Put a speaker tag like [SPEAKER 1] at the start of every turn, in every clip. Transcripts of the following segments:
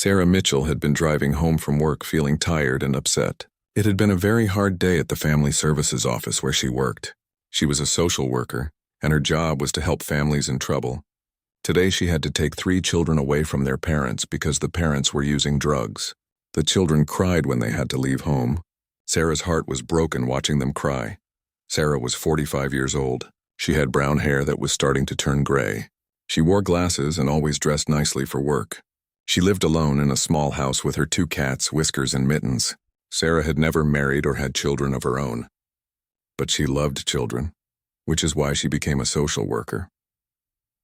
[SPEAKER 1] Sarah Mitchell had been driving home from work feeling tired and upset. It had been a very hard day at the family services office where she worked. She was a social worker, and her job was to help families in trouble. Today she had to take 3 children away from their parents because the parents were using drugs. The children cried when they had to leave home. Sarah's heart was broken watching them cry. Sarah was 45 years old. She had brown hair that was starting to turn gray. She wore glasses and always dressed nicely for work. She lived alone in a small house with her 2 cats, Whiskers and Mittens. Sarah had never married or had children of her own. But she loved children, which is why she became a social worker.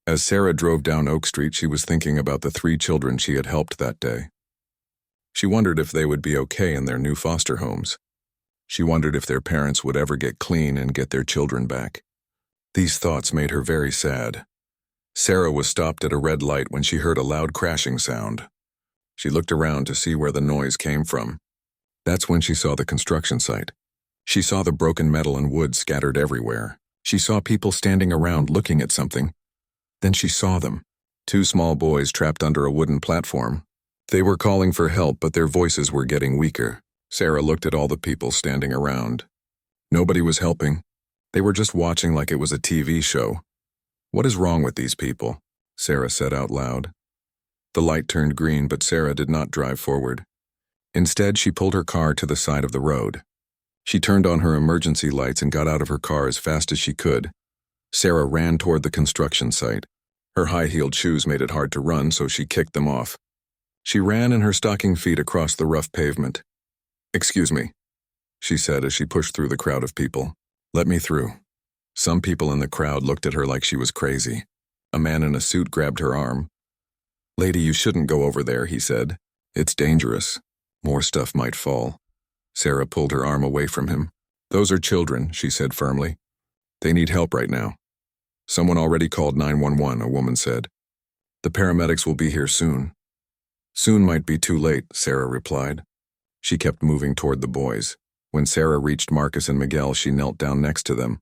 [SPEAKER 1] As Sarah drove down Oak Street, she was thinking about the 3 children she had helped that day. She wondered if they would be okay in their new foster homes. She wondered if their parents would ever get clean and get their children back. These thoughts made her very sad. Sarah was stopped at a red light when she heard a loud crashing sound. She looked around to see where the noise came from. That's when she saw the construction site. She saw the broken metal and wood scattered everywhere. She saw people standing around looking at something. Then she saw them. 2 small boys trapped under a wooden platform. They were calling for help, but their voices were getting weaker. Sarah looked at all the people standing around. Nobody was helping. They were just watching like it was a TV show. "What is wrong with these people?" Sarah said out loud. The light turned green, but Sarah did not drive forward. Instead, she pulled her car to the side of the road. She turned on her emergency lights and got out of her car as fast as she could. Sarah ran toward the construction site. Her high-heeled shoes made it hard to run, so she kicked them off. She ran in her stocking feet across the rough pavement. "Excuse me," she said as she pushed through the crowd of people. "Let me through." Some people in the crowd looked at her like she was crazy. A man in a suit grabbed her arm. "Lady, you shouldn't go over there," he said. "It's dangerous. More stuff might fall." Sarah pulled her arm away from him. "Those are children," she said firmly. "They need help right now." "Someone already called 911, a woman said. "The paramedics will be here soon." "Soon might be too late," Sarah replied. She kept moving toward the boys. When Sarah reached Marcus and Miguel, she knelt down next to them.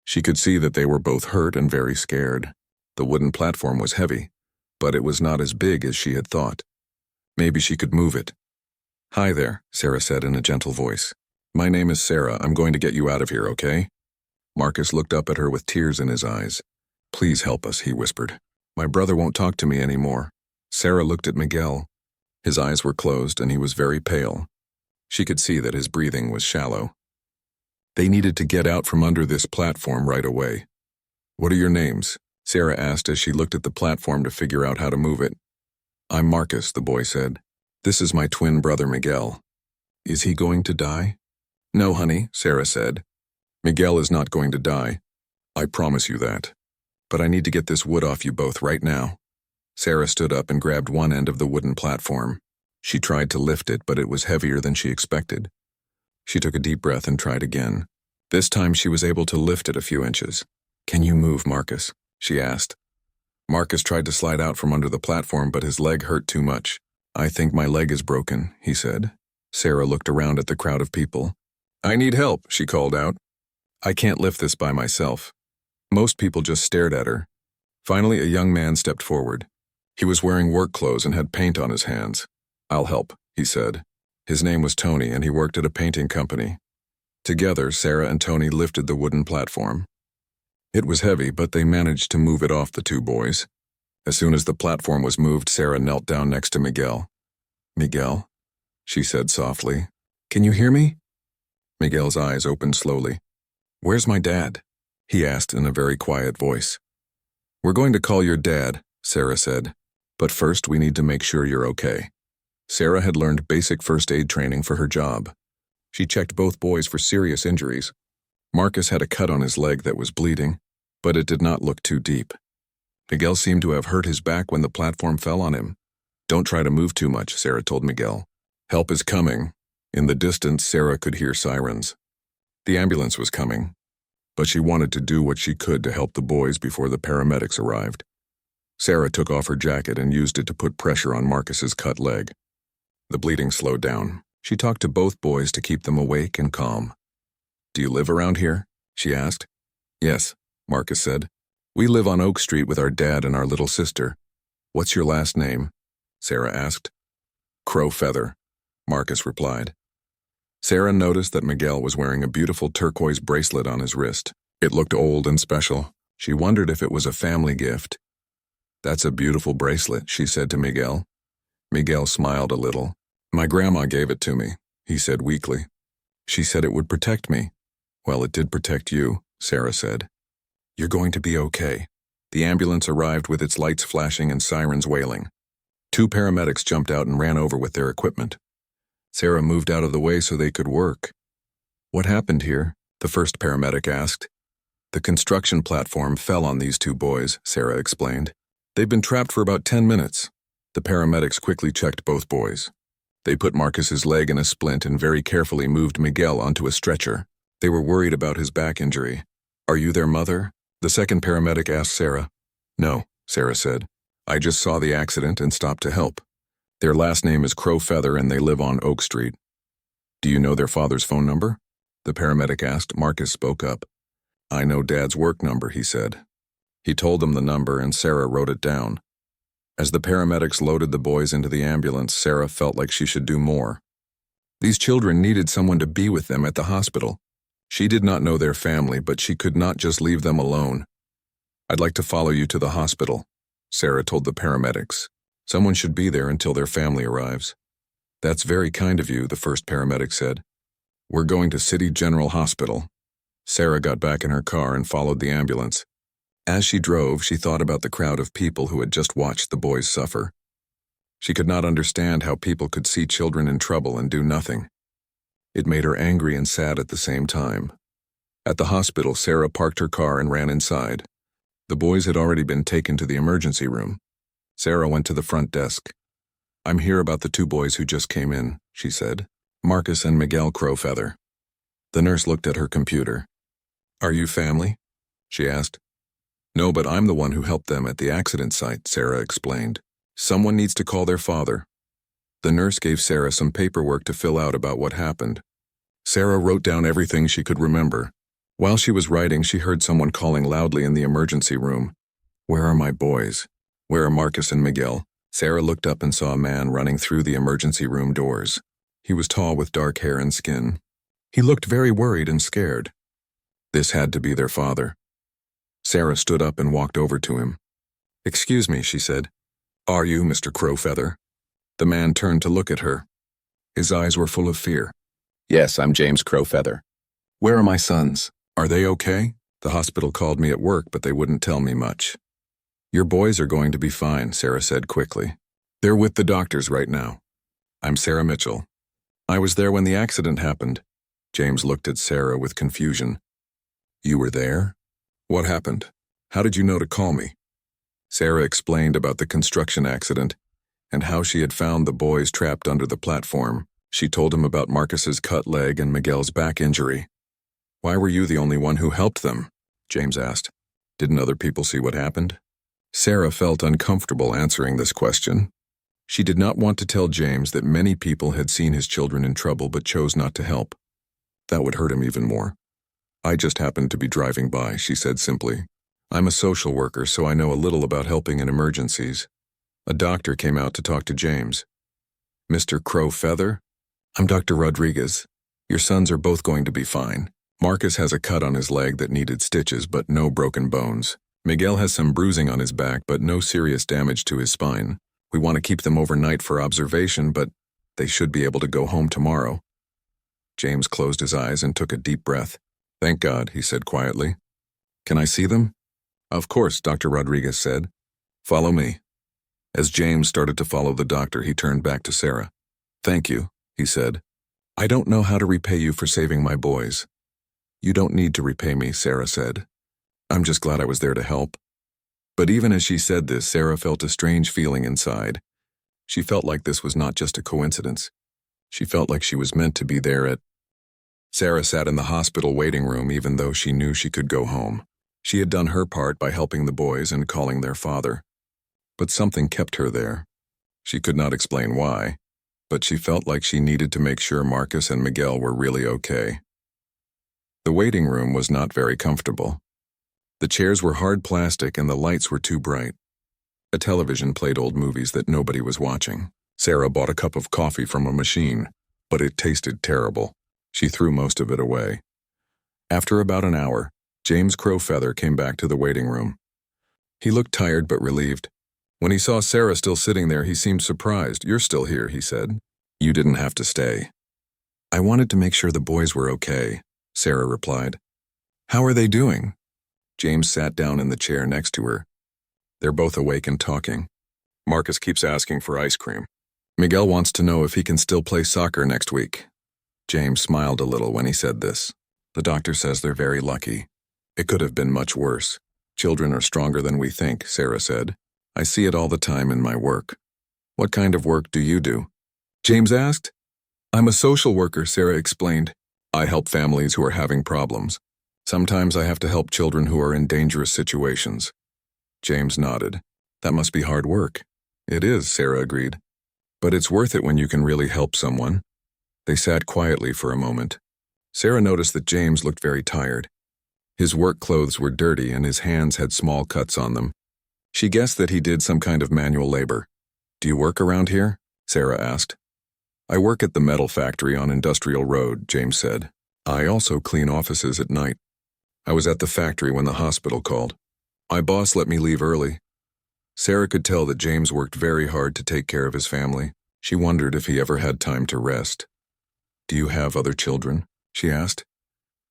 [SPEAKER 1] She could see that they were both hurt and very scared. The wooden platform was heavy, but it was not as big as she had thought. Maybe she could move it. "Hi there," Sarah said in a gentle voice. "My name is Sarah. I'm going to get you out of here, okay?" Marcus looked up at her with tears in his eyes. "Please help us," he whispered. "My brother won't talk to me anymore." Sarah looked at Miguel. His eyes were closed and he was very pale. She could see that his breathing was shallow. They needed to get out from under this platform right away. "What are your names?" Sarah asked as she looked at the platform to figure out how to move it. "I'm Marcus," the boy said. "This is my twin brother Miguel." "Is he going to die?" "No, honey," Sarah said. "Miguel is not going to die. I promise you that. But I need to get this wood off you both right now." Sarah stood up and grabbed one end of the wooden platform. She tried to lift it, but it was heavier than she expected. She took a deep breath and tried again. This time she was able to lift it a few inches. "Can you move, Marcus?" she asked. Marcus tried to slide out from under the platform, but his leg hurt too much. "I think my leg is broken," he said. Sarah looked around at the crowd of people. "I need help," she called out. "I can't lift this by myself." Most people just stared at her. Finally, a young man stepped forward. He was wearing work clothes and had paint on his hands. "I'll help," he said. His name was Tony, and he worked at a painting company. Together, Sarah and Tony lifted the wooden platform. It was heavy, but they managed to move it off the 2 boys. As soon as the platform was moved, Sarah knelt down next to Miguel. "Miguel," she said softly. "Can you hear me?" Miguel's eyes opened slowly. "Where's my dad?" he asked in a very quiet voice. "We're going to call your dad," Sarah said. "But first we need to make sure you're okay." Sarah had learned basic first aid training for her job. She checked both boys for serious injuries. Marcus had a cut on his leg that was bleeding, but it did not look too deep. Miguel seemed to have hurt his back when the platform fell on him. "Don't try to move too much," Sarah told Miguel. "Help is coming." In the distance, Sarah could hear sirens. The ambulance was coming, but she wanted to do what she could to help the boys before the paramedics arrived. Sarah took off her jacket and used it to put pressure on Marcus's cut leg. The bleeding slowed down. She talked to both boys to keep them awake and calm. "Do you live around here?" she asked. "Yes," Marcus said. "We live on Oak Street with our dad and our little sister." "What's your last name?" Sarah asked. Crow Feather, Marcus replied. Sarah noticed that Miguel was wearing a beautiful turquoise bracelet on his wrist. It looked old and special. She wondered if it was a family gift. "That's a beautiful bracelet," she said to Miguel. Miguel smiled a little. "My grandma gave it to me," he said weakly. "She said it would protect me." "Well, it did protect you," Sarah said. "You're going to be okay." The ambulance arrived with its lights flashing and sirens wailing. 2 paramedics jumped out and ran over with their equipment. Sarah moved out of the way so they could work. "What happened here?" the first paramedic asked. "The construction platform fell on these 2 boys," Sarah explained. "They've been trapped for about 10 minutes. The paramedics quickly checked both boys. They put Marcus's leg in a splint and very carefully moved Miguel onto a stretcher. They were worried about his back injury. "Are you their mother?" the second paramedic asked Sarah. "No," Sarah said. "I just saw the accident and stopped to help. Their last name is Crow Feather and they live on Oak Street." "Do you know their father's phone number?" the paramedic asked. Marcus spoke up. "I know Dad's work number," he said. He told them the number and Sarah wrote it down. As the paramedics loaded the boys into the ambulance, Sarah felt like she should do more. These children needed someone to be with them at the hospital. She did not know their family, but she could not just leave them alone. "I'd like to follow you to the hospital," Sarah told the paramedics. "Someone should be there until their family arrives." "That's very kind of you," the first paramedic said. "We're going to City General Hospital." Sarah got back in her car and followed the ambulance. As she drove, she thought about the crowd of people who had just watched the boys suffer. She could not understand how people could see children in trouble and do nothing. It made her angry and sad at the same time. At the hospital, Sarah parked her car and ran inside. The boys had already been taken to the emergency room. Sarah went to the front desk. "I'm here about the 2 boys who just came in," she said. "Marcus and Miguel Crow Feather." The nurse looked at her computer. "Are you family?" she asked. "No, but I'm the one who helped them at the accident site," Sarah explained. "Someone needs to call their father." The nurse gave Sarah some paperwork to fill out about what happened. Sarah wrote down everything she could remember. While she was writing, she heard someone calling loudly in the emergency room. "Where are my boys? Where are Marcus and Miguel?" Sarah looked up and saw a man running through the emergency room doors. He was tall with dark hair and skin. He looked very worried and scared. This had to be their father. Sarah stood up and walked over to him. "Excuse me," she said. "Are you Mr. Crow Feather?" The man turned to look at her. His eyes were full of fear.
[SPEAKER 2] "Yes, I'm James Crow Feather."
[SPEAKER 1] "Where are my sons? Are they okay?" "The hospital called me at work, but they wouldn't tell me much." "Your boys are going to be fine," Sarah said quickly. "They're with the doctors right now. I'm Sarah Mitchell. I was there when the accident happened." James looked at Sarah with confusion. "You were there? What happened? How did you know to call me?" Sarah explained about the construction accident and how she had found the boys trapped under the platform. She told him about Marcus's cut leg and Miguel's back injury. "Why were you the only one who helped them?" James asked. "Didn't other people see what happened?" Sarah felt uncomfortable answering this question. She did not want to tell James that many people had seen his children in trouble but chose not to help. That would hurt him even more. "I just happened to be driving by," she said simply. "I'm a social worker, so I know a little about helping in emergencies." A doctor came out to talk to James. "Mr. Crow Feather? I'm Dr. Rodriguez. Your sons are both going to be fine. Marcus has a cut on his leg that needed stitches, but no broken bones. Miguel has some bruising on his back, but no serious damage to his spine. We want to keep them overnight for observation, but they should be able to go home tomorrow." James closed his eyes and took a deep breath. "Thank God," he said quietly. "Can I see them?" "Of course," Dr. Rodriguez said. "Follow me." As James started to follow the doctor, he turned back to Sarah. "Thank you," he said. "I don't know how to repay you for saving my boys." "You don't need to repay me," Sarah said. "I'm just glad I was there to help." But even as she said this, Sarah felt a strange feeling inside. She felt like this was not just a coincidence. She felt like she was meant to be there at... Sarah sat in the hospital waiting room even though she knew she could go home. She had done her part by helping the boys and calling their father. But something kept her there. She could not explain why, but she felt like she needed to make sure Marcus and Miguel were really okay. The waiting room was not very comfortable. The chairs were hard plastic and the lights were too bright. A television played old movies that nobody was watching. Sarah bought a cup of coffee from a machine, but it tasted terrible. She threw most of it away. After about an hour, James Crowfeather came back to the waiting room. He looked tired but relieved. When he saw Sarah still sitting there, he seemed surprised. "You're still here," he said. "You didn't have to stay." "I wanted to make sure the boys were okay," Sarah replied. "How are they doing?" James sat down in the chair next to her. "They're both awake and talking. Marcus keeps asking for ice cream. Miguel wants to know if he can still play soccer next week." James smiled a little when he said this. "The doctor says they're very lucky. It could have been much worse. Children are stronger than we think," Sarah said. "I see it all the time in my work." "What kind of work do you do?" James asked. "I'm a social worker," Sarah explained. "I help families who are having problems. Sometimes I have to help children who are in dangerous situations." James nodded. "That must be hard work." "It is," Sarah agreed. "But it's worth it when you can really help someone." They sat quietly for a moment. Sarah noticed that James looked very tired. His work clothes were dirty and his hands had small cuts on them. She guessed that he did some kind of manual labor. "Do you work around here?" Sarah asked. "I work at the metal factory on Industrial Road," James said. "I also clean offices at night. I was at the factory when the hospital called. My boss let me leave early." Sarah could tell that James worked very hard to take care of his family. She wondered if he ever had time to rest. "Do you have other children?" she asked.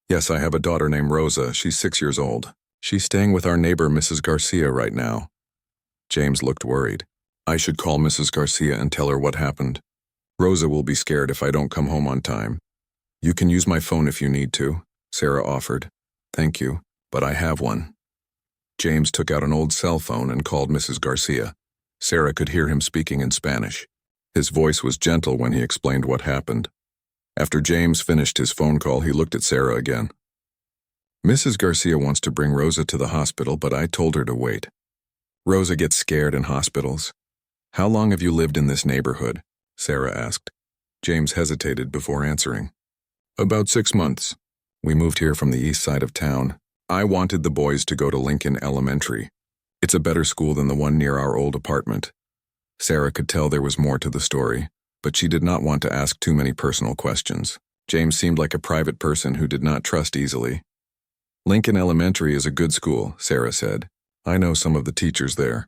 [SPEAKER 1] "Yes, I have a daughter named Rosa. She's 6 years old. She's staying with our neighbor, Mrs. Garcia, right now." James looked worried. "I should call Mrs. Garcia and tell her what happened. Rosa will be scared if I don't come home on time." "You can use my phone if you need to," Sarah offered. "Thank you, but I have one." James took out an old cell phone and called Mrs. Garcia. Sarah could hear him speaking in Spanish. His voice was gentle when he explained what happened. After James finished his phone call, he looked at Sarah again. "Mrs. Garcia wants to bring Rosa to the hospital, but I told her to wait. Rosa gets scared in hospitals." "How long have you lived in this neighborhood?" Sarah asked. James hesitated before answering. "About 6 months. We moved here from the east side of town. I wanted the boys to go to Lincoln Elementary. It's a better school than the one near our old apartment." Sarah could tell there was more to the story, but she did not want to ask too many personal questions. James seemed like a private person who did not trust easily. "Lincoln Elementary is a good school," Sarah said. "I know some of the teachers there.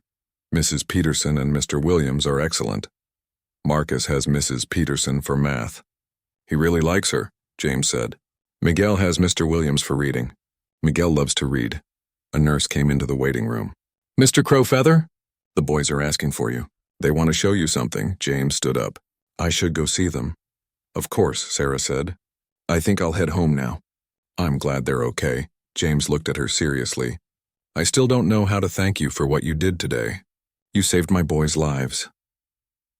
[SPEAKER 1] Mrs. Peterson and Mr. Williams are excellent. Marcus has Mrs. Peterson for math." "He really likes her," James said. "Miguel has Mr. Williams for reading. Miguel loves to read." A nurse came into the waiting room. "Mr. Crowfeather? The boys are asking for you. They want to show you something." James stood up. "I should go see them." "Of course," Sarah said. "I think I'll head home now." "I'm glad they're okay." James looked at her seriously. "I still don't know how to thank you for what you did today. You saved my boys' lives."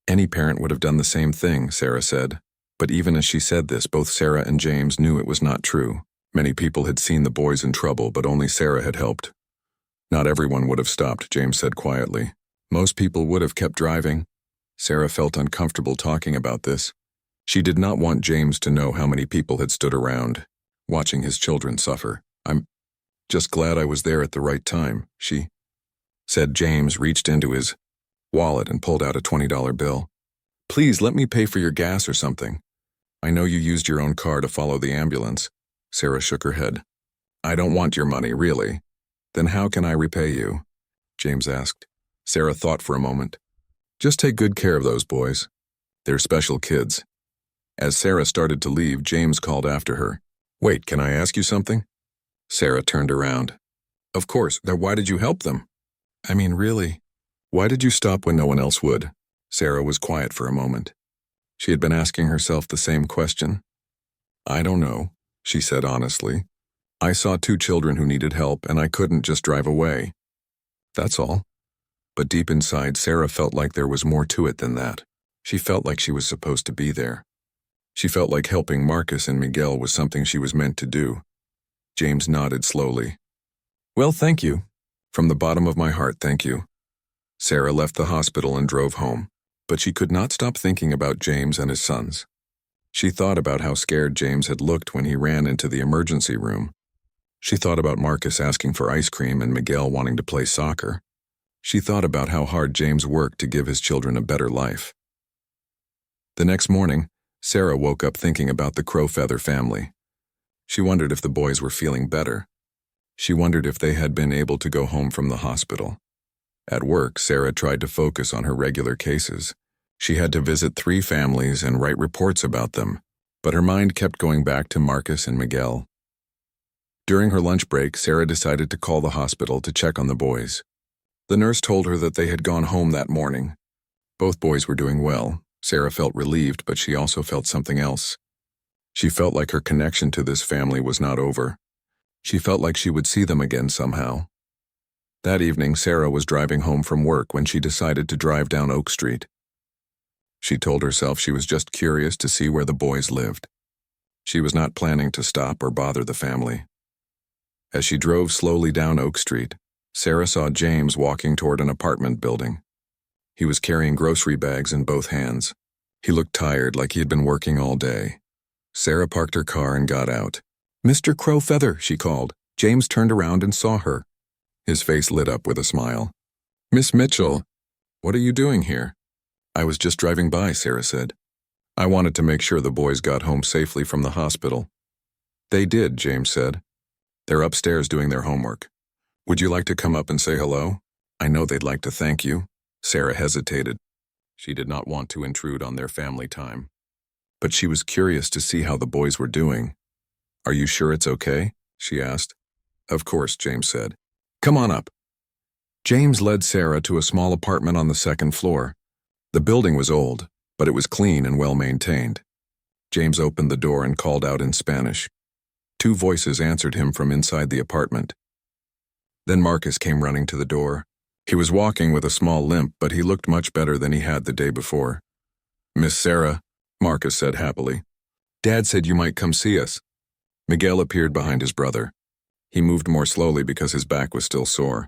[SPEAKER 1] "Any parent would have done the same thing," Sarah said. But even as she said this, both Sarah and James knew it was not true. Many people had seen the boys in trouble, but only Sarah had helped. "Not everyone would have stopped," James said quietly. "Most people would have kept driving." Sarah felt uncomfortable talking about this. She did not want James to know how many people had stood around, watching his children suffer. "I'm just glad I was there at the right time," she said. James reached into his wallet and pulled out a $20 bill. "Please let me pay for your gas or something. I know you used your own car to follow the ambulance." Sarah shook her head. "I don't want your money, really." "Then how can I repay you?" James asked. Sarah thought for a moment. "Just take good care of those boys. They're special kids." As Sarah started to leave, James called after her. "Wait, can I ask you something?" Sarah turned around. "Of course, then why did you help them?" "I mean, really, why did you stop when no one else would?" Sarah was quiet for a moment. She had been asking herself the same question. "I don't know," she said honestly. "I saw 2 children who needed help and I couldn't just drive away. That's all." But deep inside, Sarah felt like there was more to it than that. She felt like she was supposed to be there. She felt like helping Marcus and Miguel was something she was meant to do. James nodded slowly. "Well, thank you. From the bottom of my heart, thank you." Sarah left the hospital and drove home, but she could not stop thinking about James and his sons. She thought about how scared James had looked when he ran into the emergency room. She thought about Marcus asking for ice cream and Miguel wanting to play soccer. She thought about how hard James worked to give his children a better life. The next morning, Sarah woke up thinking about the Crowfeather family. She wondered if the boys were feeling better. She wondered if they had been able to go home from the hospital. At work, Sarah tried to focus on her regular cases. She had to visit 3 families and write reports about them, but her mind kept going back to Marcus and Miguel. During her lunch break, Sarah decided to call the hospital to check on the boys. The nurse told her that they had gone home that morning. Both boys were doing well. Sarah felt relieved, but she also felt something else. She felt like her connection to this family was not over. She felt like she would see them again somehow. That evening, Sarah was driving home from work when she decided to drive down Oak Street. She told herself she was just curious to see where the boys lived. She was not planning to stop or bother the family. As she drove slowly down Oak Street, Sarah saw James walking toward an apartment building. He was carrying grocery bags in both hands. He looked tired, like he had been working all day. Sarah parked her car and got out. "Mr. Crowfeather," she called. James turned around and saw her. His face lit up with a smile. "Miss Mitchell, what are you doing here?" "I was just driving by," Sarah said. "I wanted to make sure the boys got home safely from the hospital." "They did," James said. "They're upstairs doing their homework. Would you like to come up and say hello? I know they'd like to thank you." Sarah hesitated. She did not want to intrude on their family time. But she was curious to see how the boys were doing. "Are you sure it's okay?" she asked. "Of course," James said. "Come on up." James led Sarah to a small apartment on the second floor. The building was old, but it was clean and well-maintained. James opened the door and called out in Spanish. 2 voices answered him from inside the apartment. Then Marcus came running to the door. He was walking with a small limp, but he looked much better than he had the day before. "Miss Sarah," Marcus said happily. "Dad said you might come see us." Miguel appeared behind his brother. He moved more slowly because his back was still sore.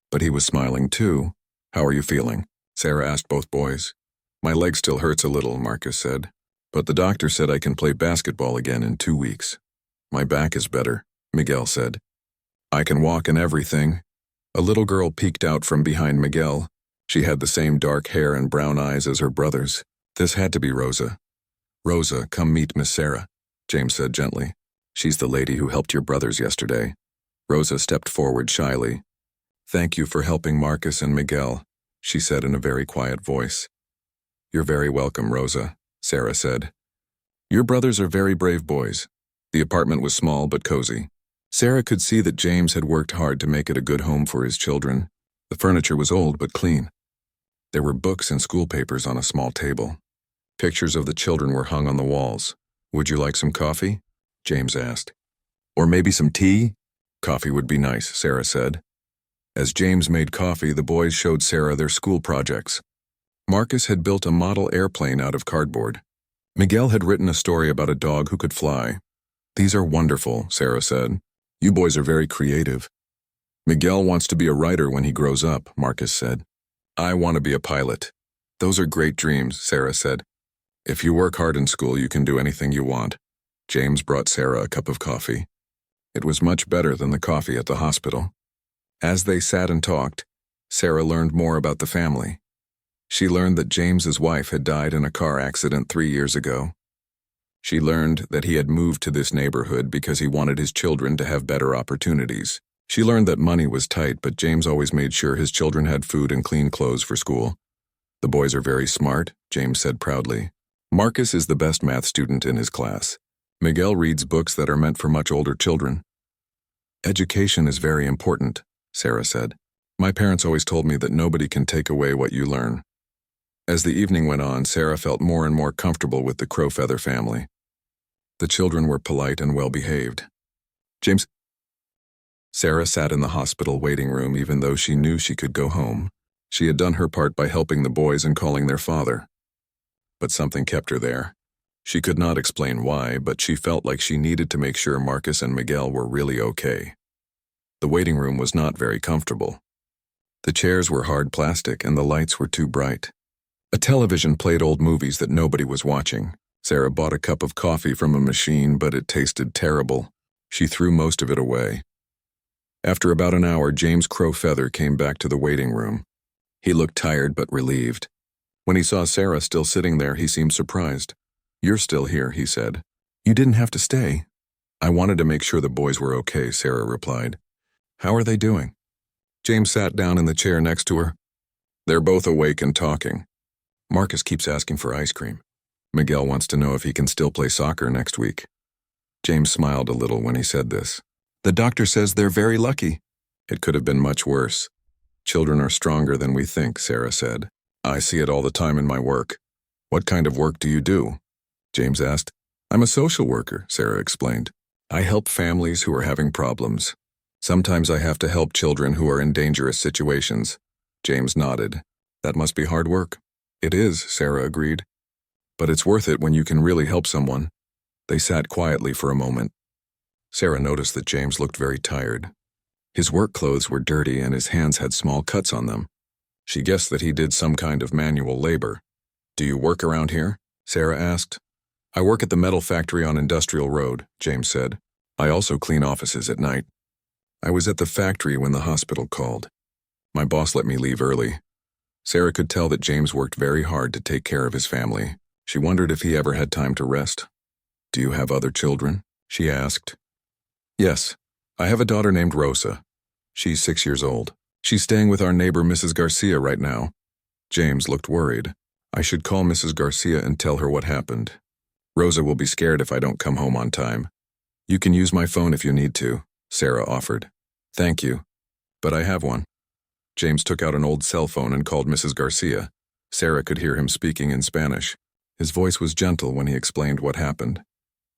[SPEAKER 1] But he was smiling too. "How are you feeling?" Sarah asked both boys. "My leg still hurts a little," Marcus said. "But the doctor said I can play basketball again in 2 weeks." "My back is better," Miguel said. "I can walk and everything." A little girl peeked out from behind Miguel. She had the same dark hair and brown eyes as her brothers. This had to be Rosa. "Rosa, come meet Miss Sarah," James said gently. "She's the lady who helped your brothers yesterday." Rosa stepped forward shyly. "Thank you for helping Marcus and Miguel," she said in a very quiet voice. "You're very welcome, Rosa," Sarah said. "Your brothers are very brave boys." The apartment was small but cozy. Sarah could see that James had worked hard to make it a good home for his children. The furniture was old but clean. There were books and school papers on a small table. Pictures of the children were hung on the walls. "Would you like some coffee?" James asked. "Or maybe some tea?" "Coffee would be nice," Sarah said. As James made coffee, the boys showed Sarah their school projects. Marcus had built a model airplane out of cardboard. Miguel had written a story about a dog who could fly. "These are wonderful," Sarah said. "You boys are very creative." "Miguel wants to be a writer when he grows up," Marcus said. "I want to be a pilot." "Those are great dreams," Sarah said. "If you work hard in school, you can do anything you want." James brought Sarah a cup of coffee. It was much better than the coffee at the hospital. As they sat and talked, Sarah learned more about the family. She learned that James's wife had died in a car accident 3 years ago. She learned that he had moved to this neighborhood because he wanted his children to have better opportunities. She learned that money was tight, but James always made sure his children had food and clean clothes for school. "The boys are very smart," James said proudly. "Marcus is the best math student in his class. Miguel reads books that are meant for much older children." "Education is very important," Sarah said. "My parents always told me that nobody can take away what you learn." As the evening went on, Sarah felt more and more comfortable with the Crowfeather family. The children were polite and well-behaved. James. Sarah sat in the hospital waiting room even though she knew she could go home. She had done her part by helping the boys and calling their father. But something kept her there. She could not explain why, but she felt like she needed to make sure Marcus and Miguel were really okay. The waiting room was not very comfortable. The chairs were hard plastic and the lights were too bright. A television played old movies that nobody was watching. Sarah bought a cup of coffee from a machine, but it tasted terrible. She threw most of it away. After about an hour, James Crowfeather came back to the waiting room. He looked tired but relieved. When he saw Sarah still sitting there, he seemed surprised. "You're still here," he said. "You didn't have to stay." "I wanted to make sure the boys were okay," Sarah replied. "How are they doing?" James sat down in the chair next to her. "They're both awake and talking. Marcus keeps asking for ice cream. Miguel wants to know if he can still play soccer next week." James smiled a little when he said this. "The doctor says they're very lucky." "It could have been much worse. Children are stronger than we think," Sarah said. "I see it all the time in my work." "What kind of work do you do?" James asked. "I'm a social worker," Sarah explained. "I help families who are having problems. Sometimes I have to help children who are in dangerous situations." James nodded. "That must be hard work." "It is," Sarah agreed. "But it's worth it when you can really help someone." They sat quietly for a moment. Sarah noticed that James looked very tired. His work clothes were dirty and his hands had small cuts on them. She guessed that he did some kind of manual labor. "Do you work around here?" Sarah asked. "I work at the metal factory on Industrial Road," James said. "I also clean offices at night." "I was at the factory when the hospital called. My boss let me leave early." Sarah could tell that James worked very hard to take care of his family. She wondered if he ever had time to rest. "Do you have other children?" she asked. "Yes. I have a daughter named Rosa. She's 6 years old. She's staying with our neighbor Mrs. Garcia right now." James looked worried. "I should call Mrs. Garcia and tell her what happened. Rosa will be scared if I don't come home on time." "You can use my phone if you need to," Sarah offered. "Thank you. But I have one." James took out an old cell phone and called Mrs. Garcia. Sarah could hear him speaking in Spanish. His voice was gentle when he explained what happened.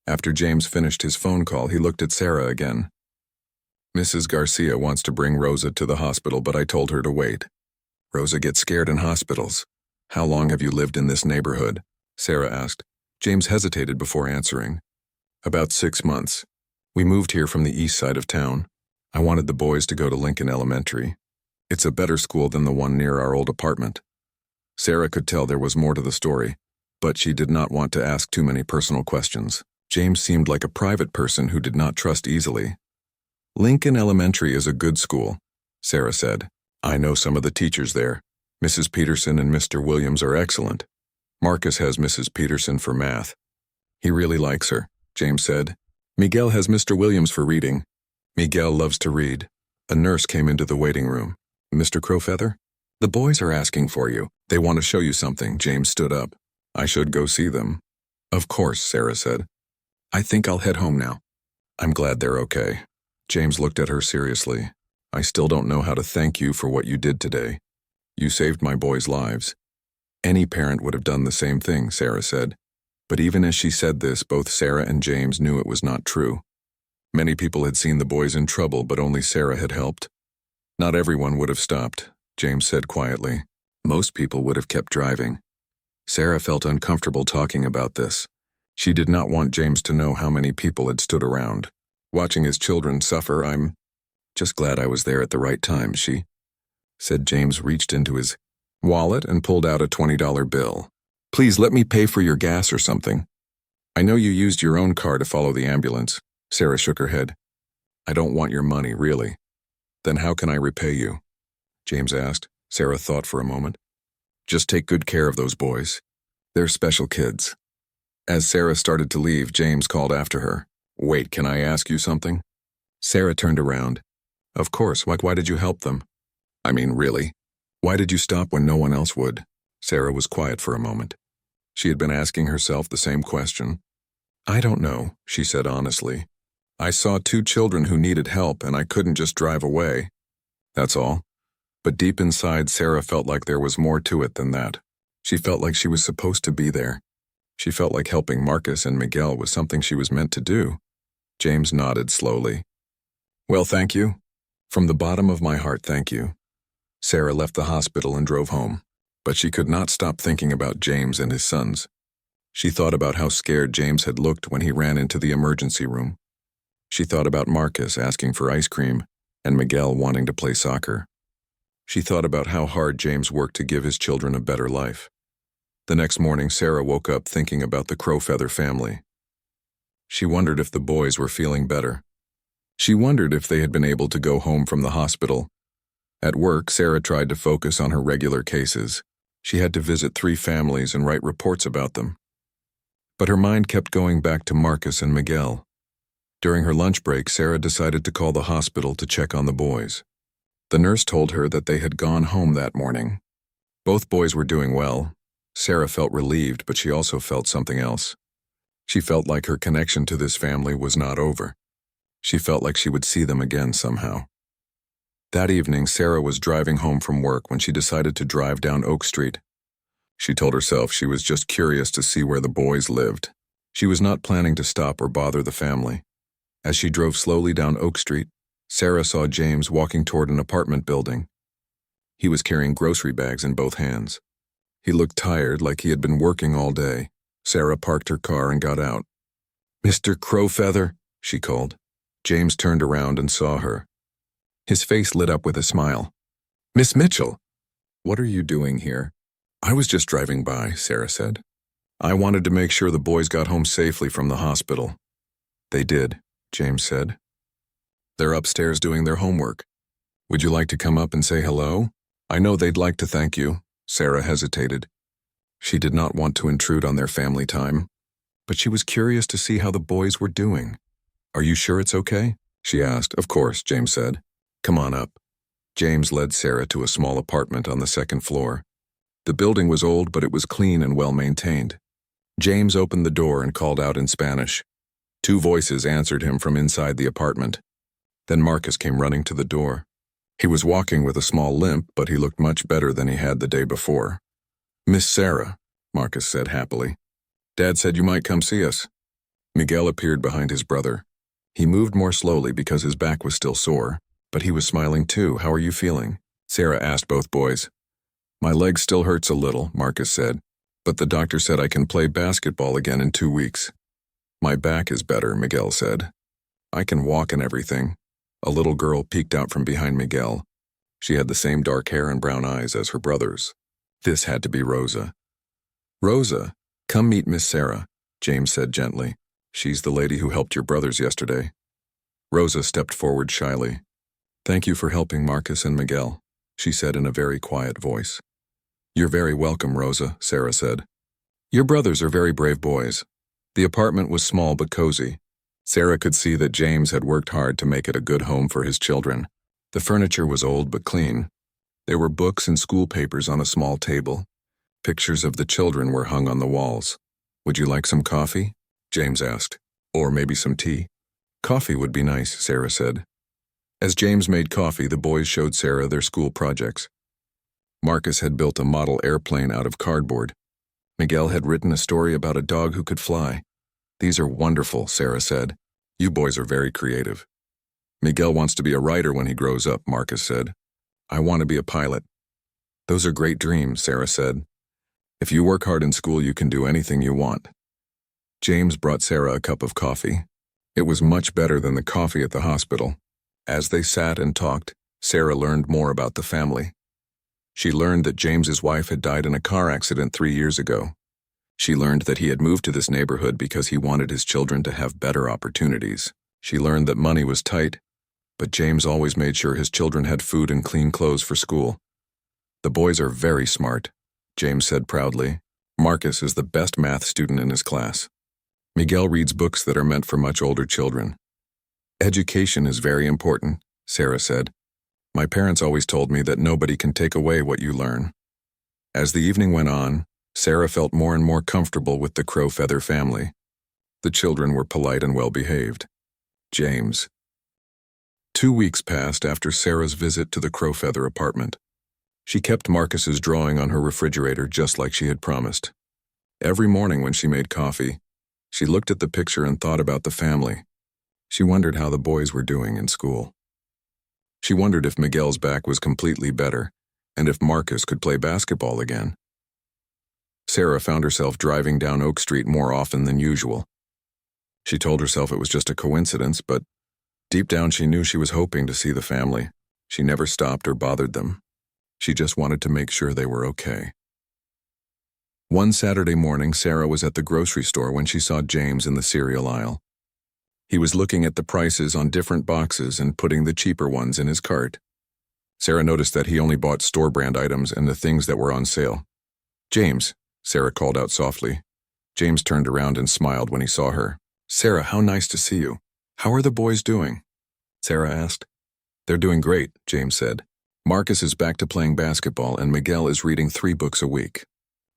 [SPEAKER 1] After James finished his phone call, he looked at Sarah again. "Mrs. Garcia wants to bring Rosa to the hospital, but I told her to wait. Rosa gets scared in hospitals." "How long have you lived in this neighborhood?" Sarah asked. James hesitated before answering. "About 6 months. We moved here from the east side of town. I wanted the boys to go to Lincoln Elementary. It's a better school than the one near our old apartment." Sarah could tell there was more to the story, but she did not want to ask too many personal questions. James seemed like a private person who did not trust easily. "Lincoln Elementary is a good school," Sarah said. "I know some of the teachers there. Mrs. Peterson and Mr. Williams are excellent. Marcus has Mrs. Peterson for math. He really likes her," James said. "Miguel has Mr. Williams for reading. Miguel loves to read." A nurse came into the waiting room. "Mr. Crowfeather? The boys are asking for you. They want to show you something." James stood up. "I should go see them." "Of course," Sarah said. "I think I'll head home now." "I'm glad they're okay." James looked at her seriously. "I still don't know how to thank you for what you did today. You saved my boys' lives." "Any parent would have done the same thing," Sarah said. But even as she said this, both Sarah and James knew it was not true. Many people had seen the boys in trouble, but only Sarah had helped. "Not everyone would have stopped," James said quietly. "Most people would have kept driving." Sarah felt uncomfortable talking about this. She did not want James to know how many people had stood around. Watching his children suffer, "I'm just glad I was there at the right time," she said. James reached into his wallet and pulled out a $20 bill. "Please let me pay for your gas or something." "I know you used your own car to follow the ambulance." Sarah shook her head. "I don't want your money, really." "Then how can I repay you?" James asked. Sarah thought for a moment. "Just take good care of those boys. They're special kids." As Sarah started to leave, James called after her. "Wait, can I ask you something?" Sarah turned around. "Of course, why did you help them?" "I mean, really. Why did you stop when no one else would?" Sarah was quiet for a moment. She had been asking herself the same question. "I don't know," she said honestly. "I saw 2 children who needed help and I couldn't just drive away. That's all." But deep inside, Sarah felt like there was more to it than that. She felt like she was supposed to be there. She felt like helping Marcus and Miguel was something she was meant to do. James nodded slowly. "Well, thank you. From the bottom of my heart, thank you." Sarah left the hospital and drove home, but she could not stop thinking about James and his sons. She thought about how scared James had looked when he ran into the emergency room. She thought about Marcus asking for ice cream and Miguel wanting to play soccer. She thought about how hard James worked to give his children a better life. The next morning, Sarah woke up thinking about the Crowfeather family. She wondered if the boys were feeling better. She wondered if they had been able to go home from the hospital. At work, Sarah tried to focus on her regular cases. She had to visit 3 families and write reports about them. But her mind kept going back to Marcus and Miguel. During her lunch break, Sarah decided to call the hospital to check on the boys. The nurse told her that they had gone home that morning. Both boys were doing well. Sarah felt relieved, but she also felt something else. She felt like her connection to this family was not over. She felt like she would see them again somehow. That evening, Sarah was driving home from work when she decided to drive down Oak Street. She told herself she was just curious to see where the boys lived. She was not planning to stop or bother the family. As she drove slowly down Oak Street, Sarah saw James walking toward an apartment building. He was carrying grocery bags in both hands. He looked tired, like he had been working all day. Sarah parked her car and got out. "Mr. Crowfeather," she called. James turned around and saw her. His face lit up with a smile. "Miss Mitchell, what are you doing here?" "I was just driving by," Sarah said. "I wanted to make sure the boys got home safely from the hospital." "They did," James said. "They're upstairs doing their homework. Would you like to come up and say hello? I know they'd like to thank you." Sarah hesitated. She did not want to intrude on their family time, but she was curious to see how the boys were doing. "Are you sure it's okay?" she asked. "Of course," James said. "Come on up." James led Sarah to a small apartment on the second floor. The building was old, but it was clean and well-maintained. James opened the door and called out in Spanish. 2 voices answered him from inside the apartment. Then Marcus came running to the door. He was walking with a small limp, but he looked much better than he had the day before. "Miss Sarah," Marcus said happily. "Dad said you might come see us." Miguel appeared behind his brother. He moved more slowly because his back was still sore, but he was smiling too. "How are you feeling?" Sarah asked both boys. "My leg still hurts a little," Marcus said, "but the doctor said I can play basketball again in 2 weeks." "My back is better," Miguel said. "I can walk and everything." A little girl peeked out from behind Miguel. She had the same dark hair and brown eyes as her brothers. This had to be Rosa. "Rosa, come meet Miss Sarah," James said gently. "She's the lady who helped your brothers yesterday." Rosa stepped forward shyly. "Thank you for helping Marcus and Miguel," she said in a very quiet voice. "You're very welcome, Rosa," Sarah said. "Your brothers are very brave boys." The apartment was small but cozy. Sarah could see that James had worked hard to make it a good home for his children. The furniture was old but clean. There were books and school papers on a small table. Pictures of the children were hung on the walls. "Would you like some coffee?" James asked. "Or maybe some tea?" "Coffee would be nice," Sarah said. As James made coffee, the boys showed Sarah their school projects. Marcus had built a model airplane out of cardboard. Miguel had written a story about a dog who could fly. "These are wonderful," Sarah said. "You boys are very creative." "Miguel wants to be a writer when he grows up," Marcus said. "I want to be a pilot." "Those are great dreams," Sarah said. "If you work hard in school, you can do anything you want." James brought Sarah a cup of coffee. It was much better than the coffee at the hospital. As they sat and talked, Sarah learned more about the family. She learned that James's wife had died in a car accident 3 years ago. She learned that he had moved to this neighborhood because he wanted his children to have better opportunities. She learned that money was tight, but James always made sure his children had food and clean clothes for school. "The boys are very smart," James said proudly. "Marcus is the best math student in his class. Miguel reads books that are meant for much older children." "Education is very important," Sarah said. "My parents always told me that nobody can take away what you learn." As the evening went on, Sarah felt more and more comfortable with the Crowfeather family. The children were polite and well-behaved. James. 2 weeks passed after Sarah's visit to the Crowfeather apartment. She kept Marcus's drawing on her refrigerator just like she had promised. Every morning when she made coffee, she looked at the picture and thought about the family. She wondered how the boys were doing in school. She wondered if Miguel's back was completely better and if Marcus could play basketball again. Sarah found herself driving down Oak Street more often than usual. She told herself it was just a coincidence, but deep down she knew she was hoping to see the family. She never stopped or bothered them. She just wanted to make sure they were okay. One Saturday morning, Sarah was at the grocery store when she saw James in the cereal aisle. He was looking at the prices on different boxes and putting the cheaper ones in his cart. Sarah noticed that he only bought store-brand items and the things that were on sale. James, Sarah called out softly. James turned around and smiled when he saw her. Sarah, how nice to see you. How are the boys doing? Sarah asked. They're doing great, James said. Marcus is back to playing basketball and Miguel is reading 3 books a week.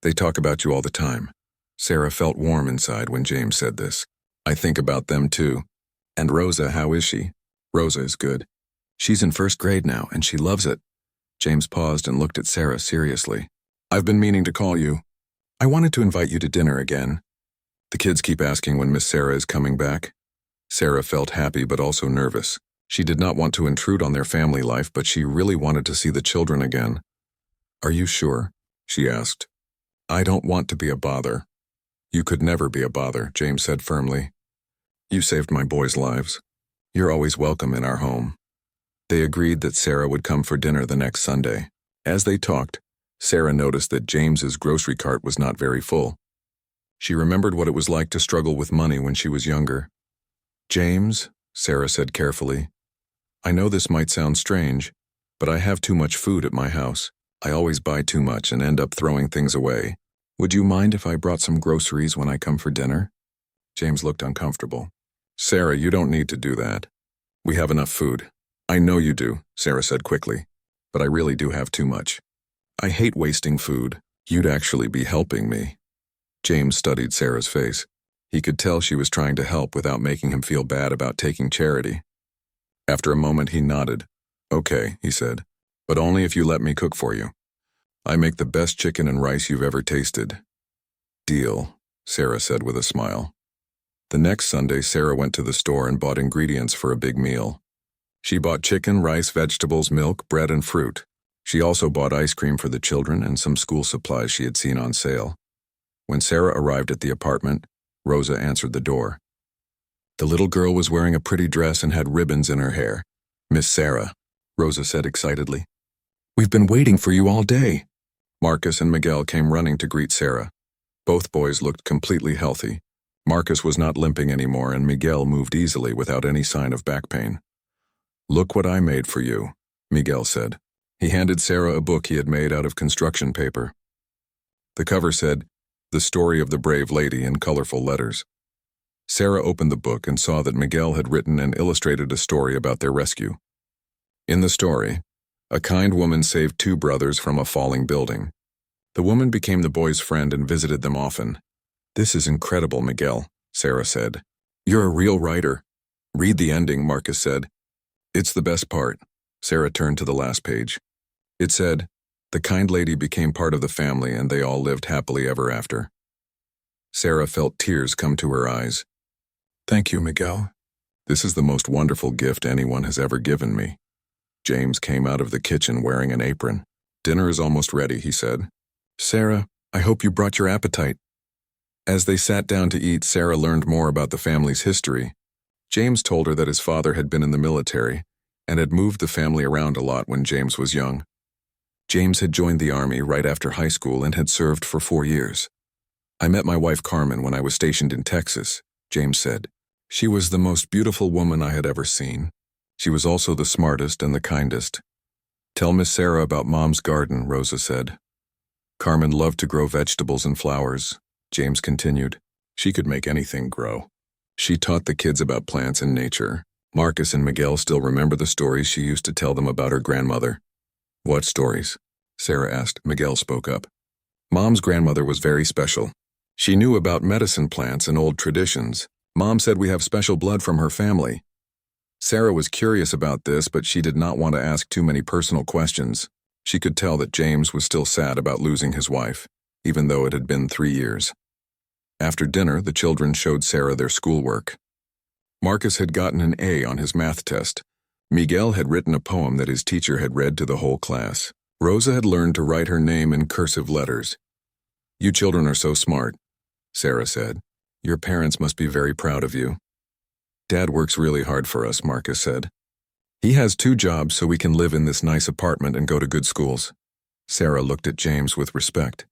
[SPEAKER 1] They talk about you all the time. Sarah felt warm inside when James said this. I think about them too. And Rosa, how is she? Rosa is good. She's in 1st grade now and she loves it. James paused and looked at Sarah seriously. I've been meaning to call you. I wanted to invite you to dinner again. The kids keep asking when Miss Sarah is coming back. Sarah felt happy but also nervous. She did not want to intrude on their family life, but she really wanted to see the children again. Are you sure? She asked. I don't want to be a bother. You could never be a bother, James said firmly. You saved my boys' lives. You're always welcome in our home. They agreed that Sarah would come for dinner the next Sunday. As they talked, Sarah noticed that James's grocery cart was not very full. She remembered what it was like to struggle with money when she was younger. James, Sarah said carefully, I know this might sound strange, but I have too much food at my house. I always buy too much and end up throwing things away. Would you mind if I brought some groceries when I come for dinner? James looked uncomfortable. Sarah, you don't need to do that. We have enough food. I know you do, Sarah said quickly, but I really do have too much. I hate wasting food. You'd actually be helping me. James studied Sarah's face. He could tell she was trying to help without making him feel bad about taking charity. After a moment, he nodded. Okay, he said, but only if you let me cook for you. I make the best chicken and rice you've ever tasted. Deal, Sarah said with a smile. The next Sunday, Sarah went to the store and bought ingredients for a big meal. She bought chicken, rice, vegetables, milk, bread, and fruit. She also bought ice cream for the children and some school supplies she had seen on sale. When Sarah arrived at the apartment, Rosa answered the door. The little girl was wearing a pretty dress and had ribbons in her hair. Miss Sarah, Rosa said excitedly. We've been waiting for you all day. Marcus and Miguel came running to greet Sarah. Both boys looked completely healthy. Marcus was not limping anymore and Miguel moved easily without any sign of back pain. Look what I made for you, Miguel said. He handed Sarah a book he had made out of construction paper. The cover said, The Story of the Brave Lady in colorful letters. Sarah opened the book and saw that Miguel had written and illustrated a story about their rescue. In the story, a kind woman saved 2 brothers from a falling building. The woman became the boys' friend and visited them often. This is incredible, Miguel, Sarah said. You're a real writer. Read the ending, Marcus said. It's the best part. Sarah turned to the last page. It said, The kind lady became part of the family and they all lived happily ever after. Sarah felt tears come to her eyes. Thank you, Miguel. This is the most wonderful gift anyone has ever given me. James came out of the kitchen wearing an apron. Dinner is almost ready, he said. Sarah, I hope you brought your appetite. As they sat down to eat, Sarah learned more about the family's history. James told her that his father had been in the military and had moved the family around a lot when James was young. James had joined the army right after high school and had served for 4 years. I met my wife Carmen when I was stationed in Texas, James said. She was the most beautiful woman I had ever seen. She was also the smartest and the kindest. Tell Miss Sarah about Mom's garden, Rosa said. Carmen loved to grow vegetables and flowers, James continued. She could make anything grow. She taught the kids about plants and nature. Marcus and Miguel still remember the stories she used to tell them about her grandmother. What stories? Sarah asked. Miguel spoke up. Mom's grandmother was very special. She knew about medicine plants and old traditions. Mom said we have special blood from her family. Sarah was curious about this, but she did not want to ask too many personal questions. She could tell that James was still sad about losing his wife, even though it had been 3 years. After dinner, the children showed Sarah their schoolwork. Marcus had gotten an A on his math test. Miguel had written a poem that his teacher had read to the whole class. Rosa had learned to write her name in cursive letters. You children are so smart, Sarah said. Your parents must be very proud of you. Dad works really hard for us, Marcus said. He has 2 jobs so we can live in this nice apartment and go to good schools. Sarah looked at James with respect.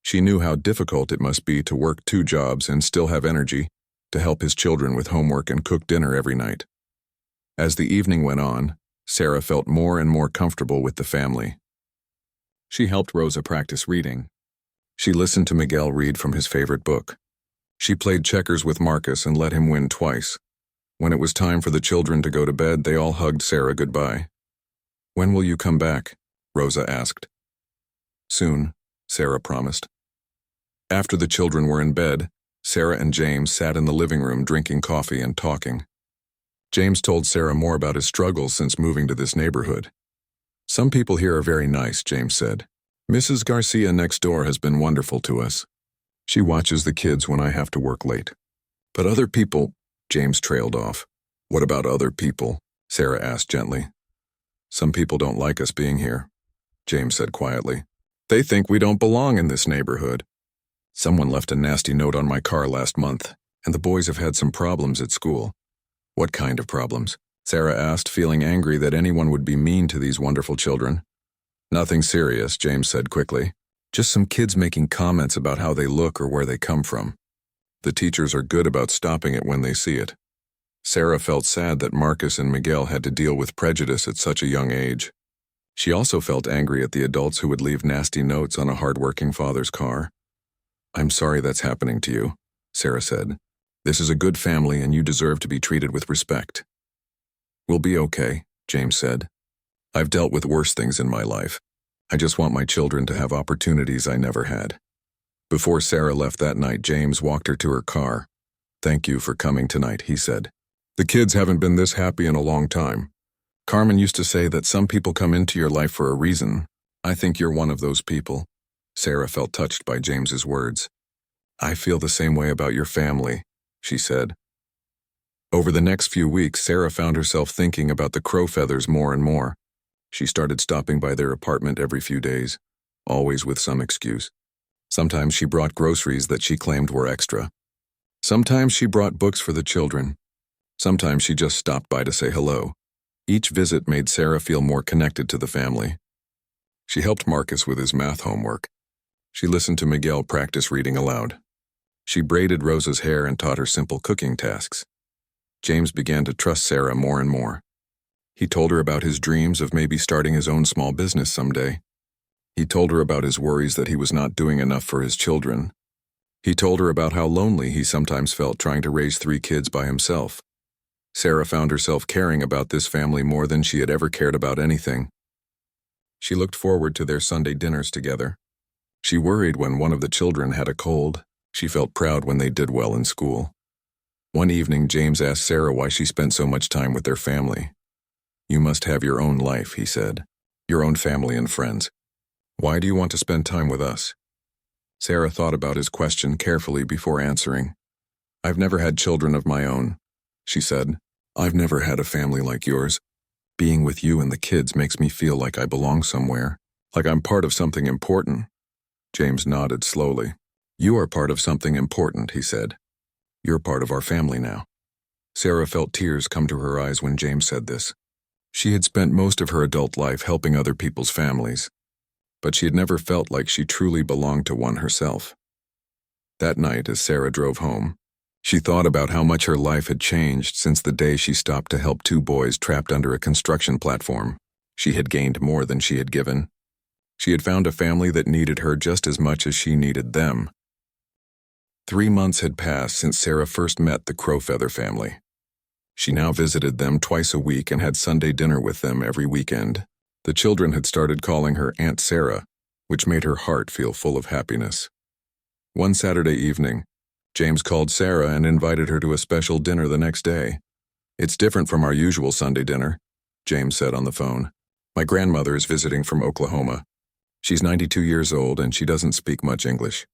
[SPEAKER 1] She knew how difficult it must be to work 2 jobs and still have energy to help his children with homework and cook dinner every night. As the evening went on, Sarah felt more and more comfortable with the family. She helped Rosa practice reading. She listened to Miguel read from his favorite book. She played checkers with Marcus and let him win twice. When it was time for the children to go to bed, they all hugged Sarah goodbye. "When will you come back?" Rosa asked. "Soon," Sarah promised. After the children were in bed, Sarah and James sat in the living room drinking coffee and talking. James told Sarah more about his struggles since moving to this neighborhood. "Some people here are very nice," James said. "Mrs. Garcia next door has been wonderful to us. She watches the kids when I have to work late. But other people," James trailed off. "What about other people?" Sarah asked gently. "Some people don't like us being here," James said quietly. "They think we don't belong in this neighborhood. Someone left a nasty note on my car last month, and the boys have had some problems at school." "What kind of problems?" Sarah asked, feeling angry that anyone would be mean to these wonderful children. "Nothing serious," James said quickly. "Just some kids making comments about how they look or where they come from. The teachers are good about stopping it when they see it." Sarah felt sad that Marcus and Miguel had to deal with prejudice at such a young age. She also felt angry at the adults who would leave nasty notes on a hard-working father's car. "I'm sorry that's happening to you," Sarah said. "This is a good family and you deserve to be treated with respect." "We'll be okay," James said. "I've dealt with worse things in my life. I just want my children to have opportunities I never had." Before Sarah left that night, James walked her to her car. "Thank you for coming tonight," he said. "The kids haven't been this happy in a long time. Carmen used to say that some people come into your life for a reason. I think you're one of those people." Sarah felt touched by James's words. "I feel the same way about your family," she said. Over the next few weeks, Sarah found herself thinking about the crow feathers more and more. She started stopping by their apartment every few days, always with some excuse. Sometimes she brought groceries that she claimed were extra. Sometimes she brought books for the children. Sometimes she just stopped by to say hello. Each visit made Sarah feel more connected to the family. She helped Marcus with his math homework. She listened to Miguel practice reading aloud. She braided Rosa's hair and taught her simple cooking tasks. James began to trust Sarah more and more. He told her about his dreams of maybe starting his own small business someday. He told her about his worries that he was not doing enough for his children. He told her about how lonely he sometimes felt trying to raise 3 kids by himself. Sarah found herself caring about this family more than she had ever cared about anything. She looked forward to their Sunday dinners together. She worried when one of the children had a cold. She felt proud when they did well in school. One evening, James asked Sarah why she spent so much time with their family. "You must have your own life," he said. "Your own family and friends. Why do you want to spend time with us?" Sarah thought about his question carefully before answering. "I've never had children of my own," she said. "I've never had a family like yours. Being with you and the kids makes me feel like I belong somewhere, like I'm part of something important." James nodded slowly. "You are part of something important," he said. "You're part of our family now." Sarah felt tears come to her eyes when James said this. She had spent most of her adult life helping other people's families, but she had never felt like she truly belonged to one herself. That night, as Sarah drove home, she thought about how much her life had changed since the day she stopped to help 2 boys trapped under a construction platform. She had gained more than she had given. She had found a family that needed her just as much as she needed them. 3 months had passed since Sarah first met the Crowfeather family. She now visited them twice a week and had Sunday dinner with them every weekend. The children had started calling her Aunt Sarah, which made her heart feel full of happiness. One Saturday evening, James called Sarah and invited her to a special dinner the next day. "It's different from our usual Sunday dinner," James said on the phone. "My grandmother is visiting from Oklahoma. She's 92 years old and she doesn't speak much English.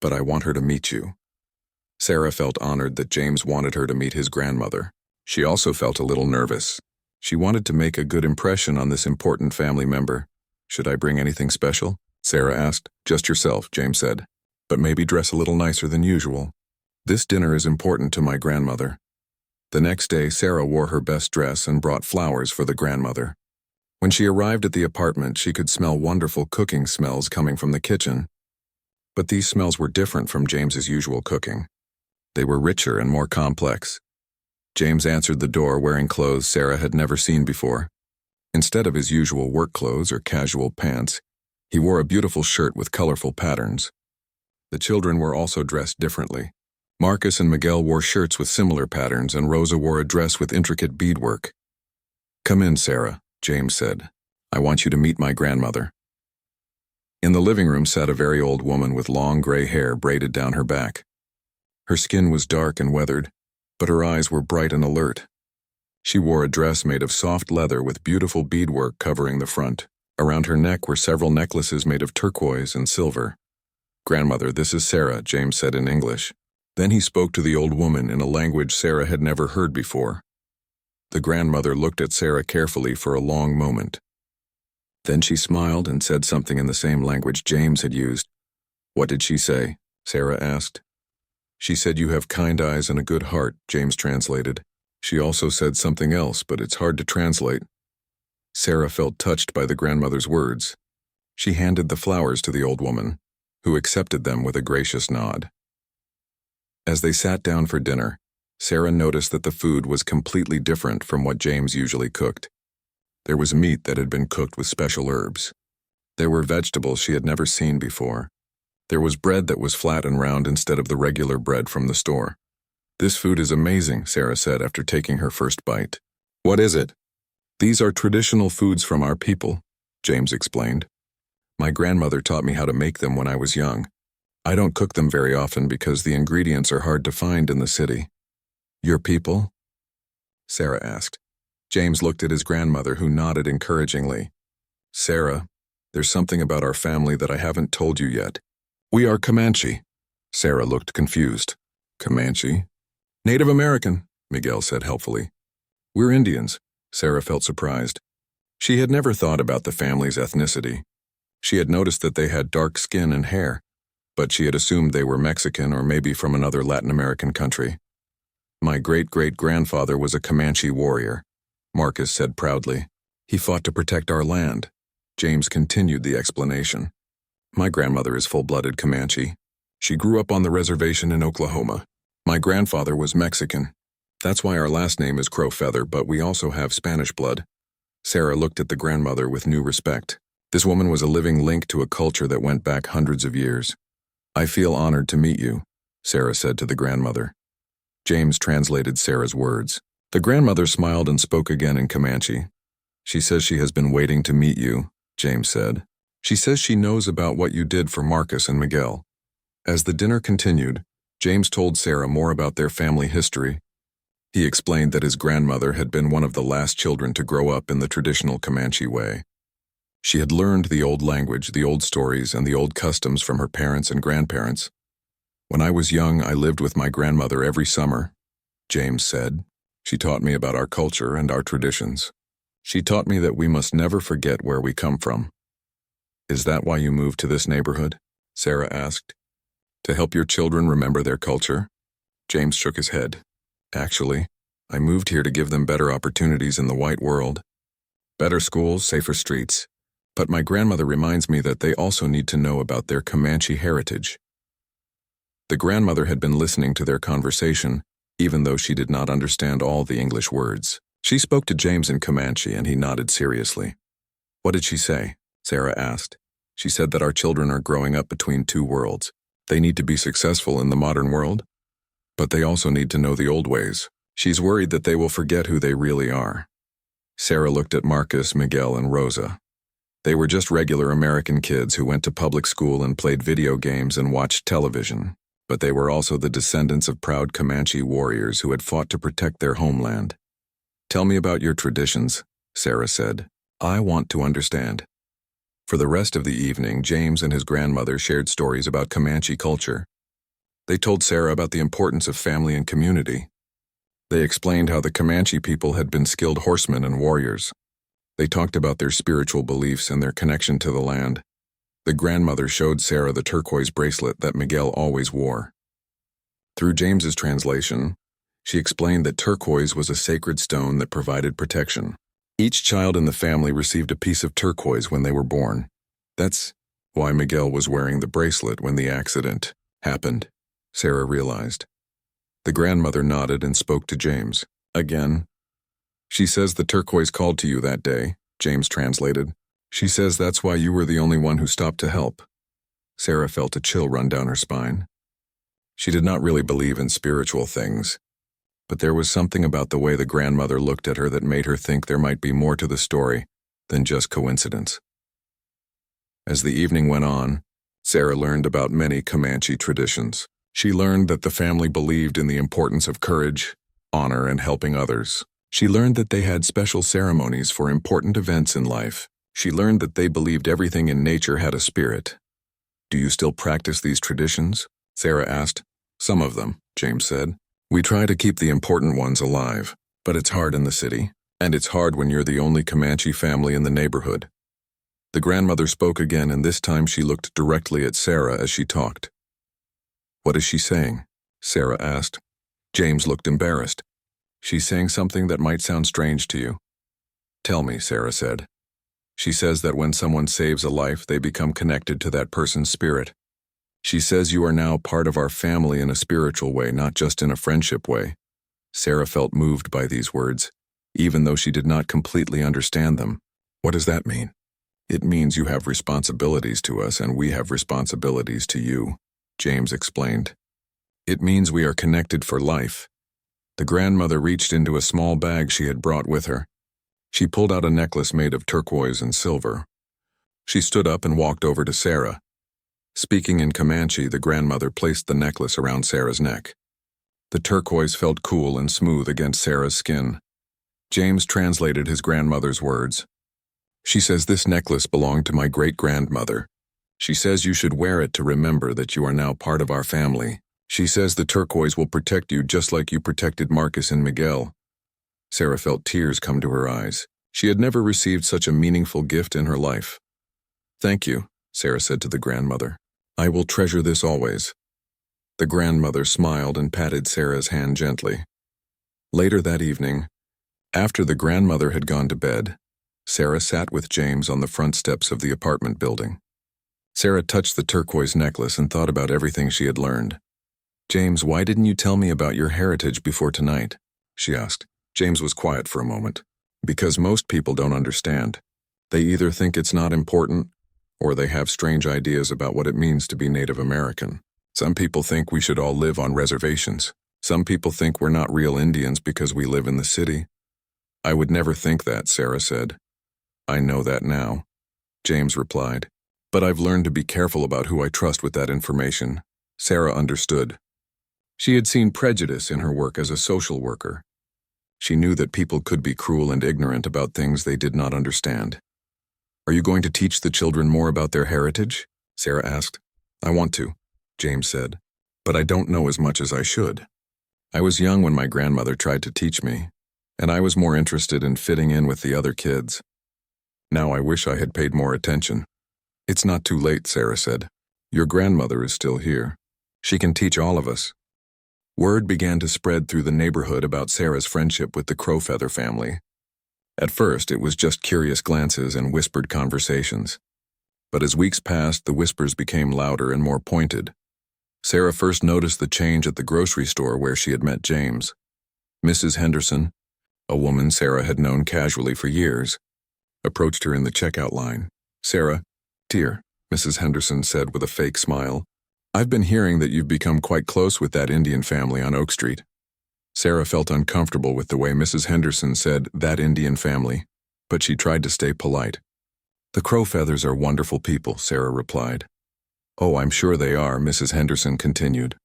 [SPEAKER 1] But I want her to meet you." Sarah felt honored that James wanted her to meet his grandmother. She also felt a little nervous. She wanted to make a good impression on this important family member. "Should I bring anything special?" Sarah asked. "Just yourself," James said. "But maybe dress a little nicer than usual. This dinner is important to my grandmother." The next day, Sarah wore her best dress and brought flowers for the grandmother. When she arrived at the apartment, she could smell wonderful cooking smells coming from the kitchen. But these smells were different from James's usual cooking. They were richer and more complex. James answered the door wearing clothes Sarah had never seen before. Instead of his usual work clothes or casual pants, he wore a beautiful shirt with colorful patterns. The children were also dressed differently. Marcus and Miguel wore shirts with similar patterns, and Rosa wore a dress with intricate beadwork. "Come in, Sarah," James said. "I want you to meet my grandmother." In the living room sat a very old woman with long gray hair braided down her back. Her skin was dark and weathered, but her eyes were bright and alert. She wore a dress made of soft leather with beautiful beadwork covering the front. Around her neck were several necklaces made of turquoise and silver. "Grandmother, this is Sarah," James said in English. Then he spoke to the old woman in a language Sarah had never heard before. The grandmother looked at Sarah carefully for a long moment. Then she smiled and said something in the same language James had used. "What did she say?" Sarah asked. "She said you have kind eyes and a good heart," James translated. "She also said something else, but it's hard to translate." Sarah felt touched by the grandmother's words. She handed the flowers to the old woman, who accepted them with a gracious nod. As they sat down for dinner, Sarah noticed that the food was completely different from what James usually cooked. There was meat that had been cooked with special herbs. There were vegetables she had never seen before. There was bread that was flat and round instead of the regular bread from the store. "This food is amazing," Sarah said after taking her first bite. "What is it?" "These are traditional foods from our people," James explained. "My grandmother taught me how to make them when I was young. I don't cook them very often because the ingredients are hard to find in the city." "Your people?" Sarah asked. James looked at his grandmother, who nodded encouragingly. "Sarah, there's something about our family that I haven't told you yet. We are Comanche." Sarah looked confused. "Comanche?" "Native American," Miguel said helpfully. "We're Indians." Sarah felt surprised. She had never thought about the family's ethnicity. She had noticed that they had dark skin and hair, but she had assumed they were Mexican or maybe from another Latin American country. "My great-great-grandfather was a Comanche warrior," Marcus said proudly. "He fought to protect our land." James continued the explanation. "My grandmother is full-blooded Comanche. She grew up on the reservation in Oklahoma. My grandfather was Mexican. That's why our last name is Crowfeather, but we also have Spanish blood." Sarah looked at the grandmother with new respect. This woman was a living link to a culture that went back hundreds of years. "I feel honored to meet you," Sarah said to the grandmother. James translated Sarah's words. The grandmother smiled and spoke again in Comanche. "She says she has been waiting to meet you," James said. "She says she knows about what you did for Marcus and Miguel." As the dinner continued, James told Sarah more about their family history. He explained that his grandmother had been one of the last children to grow up in the traditional Comanche way. She had learned the old language, the old stories, and the old customs from her parents and grandparents. "When I was young, I lived with my grandmother every summer," James said. "She taught me about our culture and our traditions. She taught me that we must never forget where we come from." "Is that why you moved to this neighborhood?" Sarah asked. "To help your children remember their culture?" James shook his head. "Actually, I moved here to give them better opportunities in the white world. Better schools, safer streets. But my grandmother reminds me that they also need to know about their Comanche heritage." The grandmother had been listening to their conversation, even though she did not understand all the English words. She spoke to James in Comanche, and he nodded seriously. "What did she say?" Sarah asked. "She said that our children are growing up between two worlds. They need to be successful in the modern world, but they also need to know the old ways. She's worried that they will forget who they really are." Sarah looked at Marcus, Miguel, and Rosa. They were just regular American kids who went to public school and played video games and watched television, but they were also the descendants of proud Comanche warriors who had fought to protect their homeland. "Tell me about your traditions," Sarah said. "I want to understand." For the rest of the evening, James and his grandmother shared stories about Comanche culture. They told Sarah about the importance of family and community. They explained how the Comanche people had been skilled horsemen and warriors. They talked about their spiritual beliefs and their connection to the land. The grandmother showed Sarah the turquoise bracelet that Miguel always wore. Through James's translation, she explained that turquoise was a sacred stone that provided protection. Each child in the family received a piece of turquoise when they were born. That's why Miguel was wearing the bracelet when the accident happened, Sarah realized. The grandmother nodded and spoke to James. Again, "She says the turquoise called to you that day," James translated. "She says that's why you were the only one who stopped to help." Sarah felt a chill run down her spine. She did not really believe in spiritual things, but there was something about the way the grandmother looked at her that made her think there might be more to the story than just coincidence. As the evening went on, Sarah learned about many Comanche traditions. She learned that the family believed in the importance of courage, honor, and helping others. She learned that they had special ceremonies for important events in life. She learned that they believed everything in nature had a spirit. "Do you still practice these traditions?" Sarah asked. "Some of them," James said. "We try to keep the important ones alive, but it's hard in the city, and it's hard when you're the only Comanche family in the neighborhood." The grandmother spoke again, and this time she looked directly at Sarah as she talked. "What is she saying?" Sarah asked. James looked embarrassed. "She's saying something that might sound strange to you." "Tell me," Sarah said. "She says that when someone saves a life, they become connected to that person's spirit. She says you are now part of our family in a spiritual way, not just in a friendship way." Sarah felt moved by these words, even though she did not completely understand them. "What does that mean?" "It means you have responsibilities to us and we have responsibilities to you," James explained. "It means we are connected for life." The grandmother reached into a small bag she had brought with her. She pulled out a necklace made of turquoise and silver. She stood up and walked over to Sarah. Speaking in Comanche, the grandmother placed the necklace around Sarah's neck. The turquoise felt cool and smooth against Sarah's skin. James translated his grandmother's words. "She says this necklace belonged to my great-grandmother. She says you should wear it to remember that you are now part of our family. She says the turquoise will protect you just like you protected Marcus and Miguel." Sarah felt tears come to her eyes. She had never received such a meaningful gift in her life. "Thank you," Sarah said to the grandmother. "I will treasure this always." The grandmother smiled and patted Sarah's hand gently. Later that evening, after the grandmother had gone to bed, Sarah sat with James on the front steps of the apartment building. Sarah touched the turquoise necklace and thought about everything she had learned. "James, why didn't you tell me about your heritage before tonight?" she asked. James was quiet for a moment. "Because most people don't understand. They either think it's not important, or they have strange ideas about what it means to be Native American. Some people think we should all live on reservations. Some people think we're not real Indians because we live in the city." "I would never think that," Sarah said. "I know that now," James replied. "But I've learned to be careful about who I trust with that information." Sarah understood. She had seen prejudice in her work as a social worker. She knew that people could be cruel and ignorant about things they did not understand. "Are you going to teach the children more about their heritage?" Sarah asked. "I want to," James said, "but I don't know as much as I should. I was young when my grandmother tried to teach me, and I was more interested in fitting in with the other kids. Now I wish I had paid more attention." "It's not too late," Sarah said. "Your grandmother is still here. She can teach all of us." Word began to spread through the neighborhood about Sarah's friendship with the Crowfeather family. At first, it was just curious glances and whispered conversations. But as weeks passed, the whispers became louder and more pointed. Sarah first noticed the change at the grocery store where she had met James. Mrs. Henderson, a woman Sarah had known casually for years, approached her in the checkout line. "Sarah, dear," Mrs. Henderson said with a fake smile, "I've been hearing that you've become quite close with that Indian family on Oak Street." Sarah felt uncomfortable with the way Mrs. Henderson said "that Indian family," but she tried to stay polite. "The Crowfeathers are wonderful people," Sarah replied. "Oh, I'm sure they are," Mrs. Henderson continued.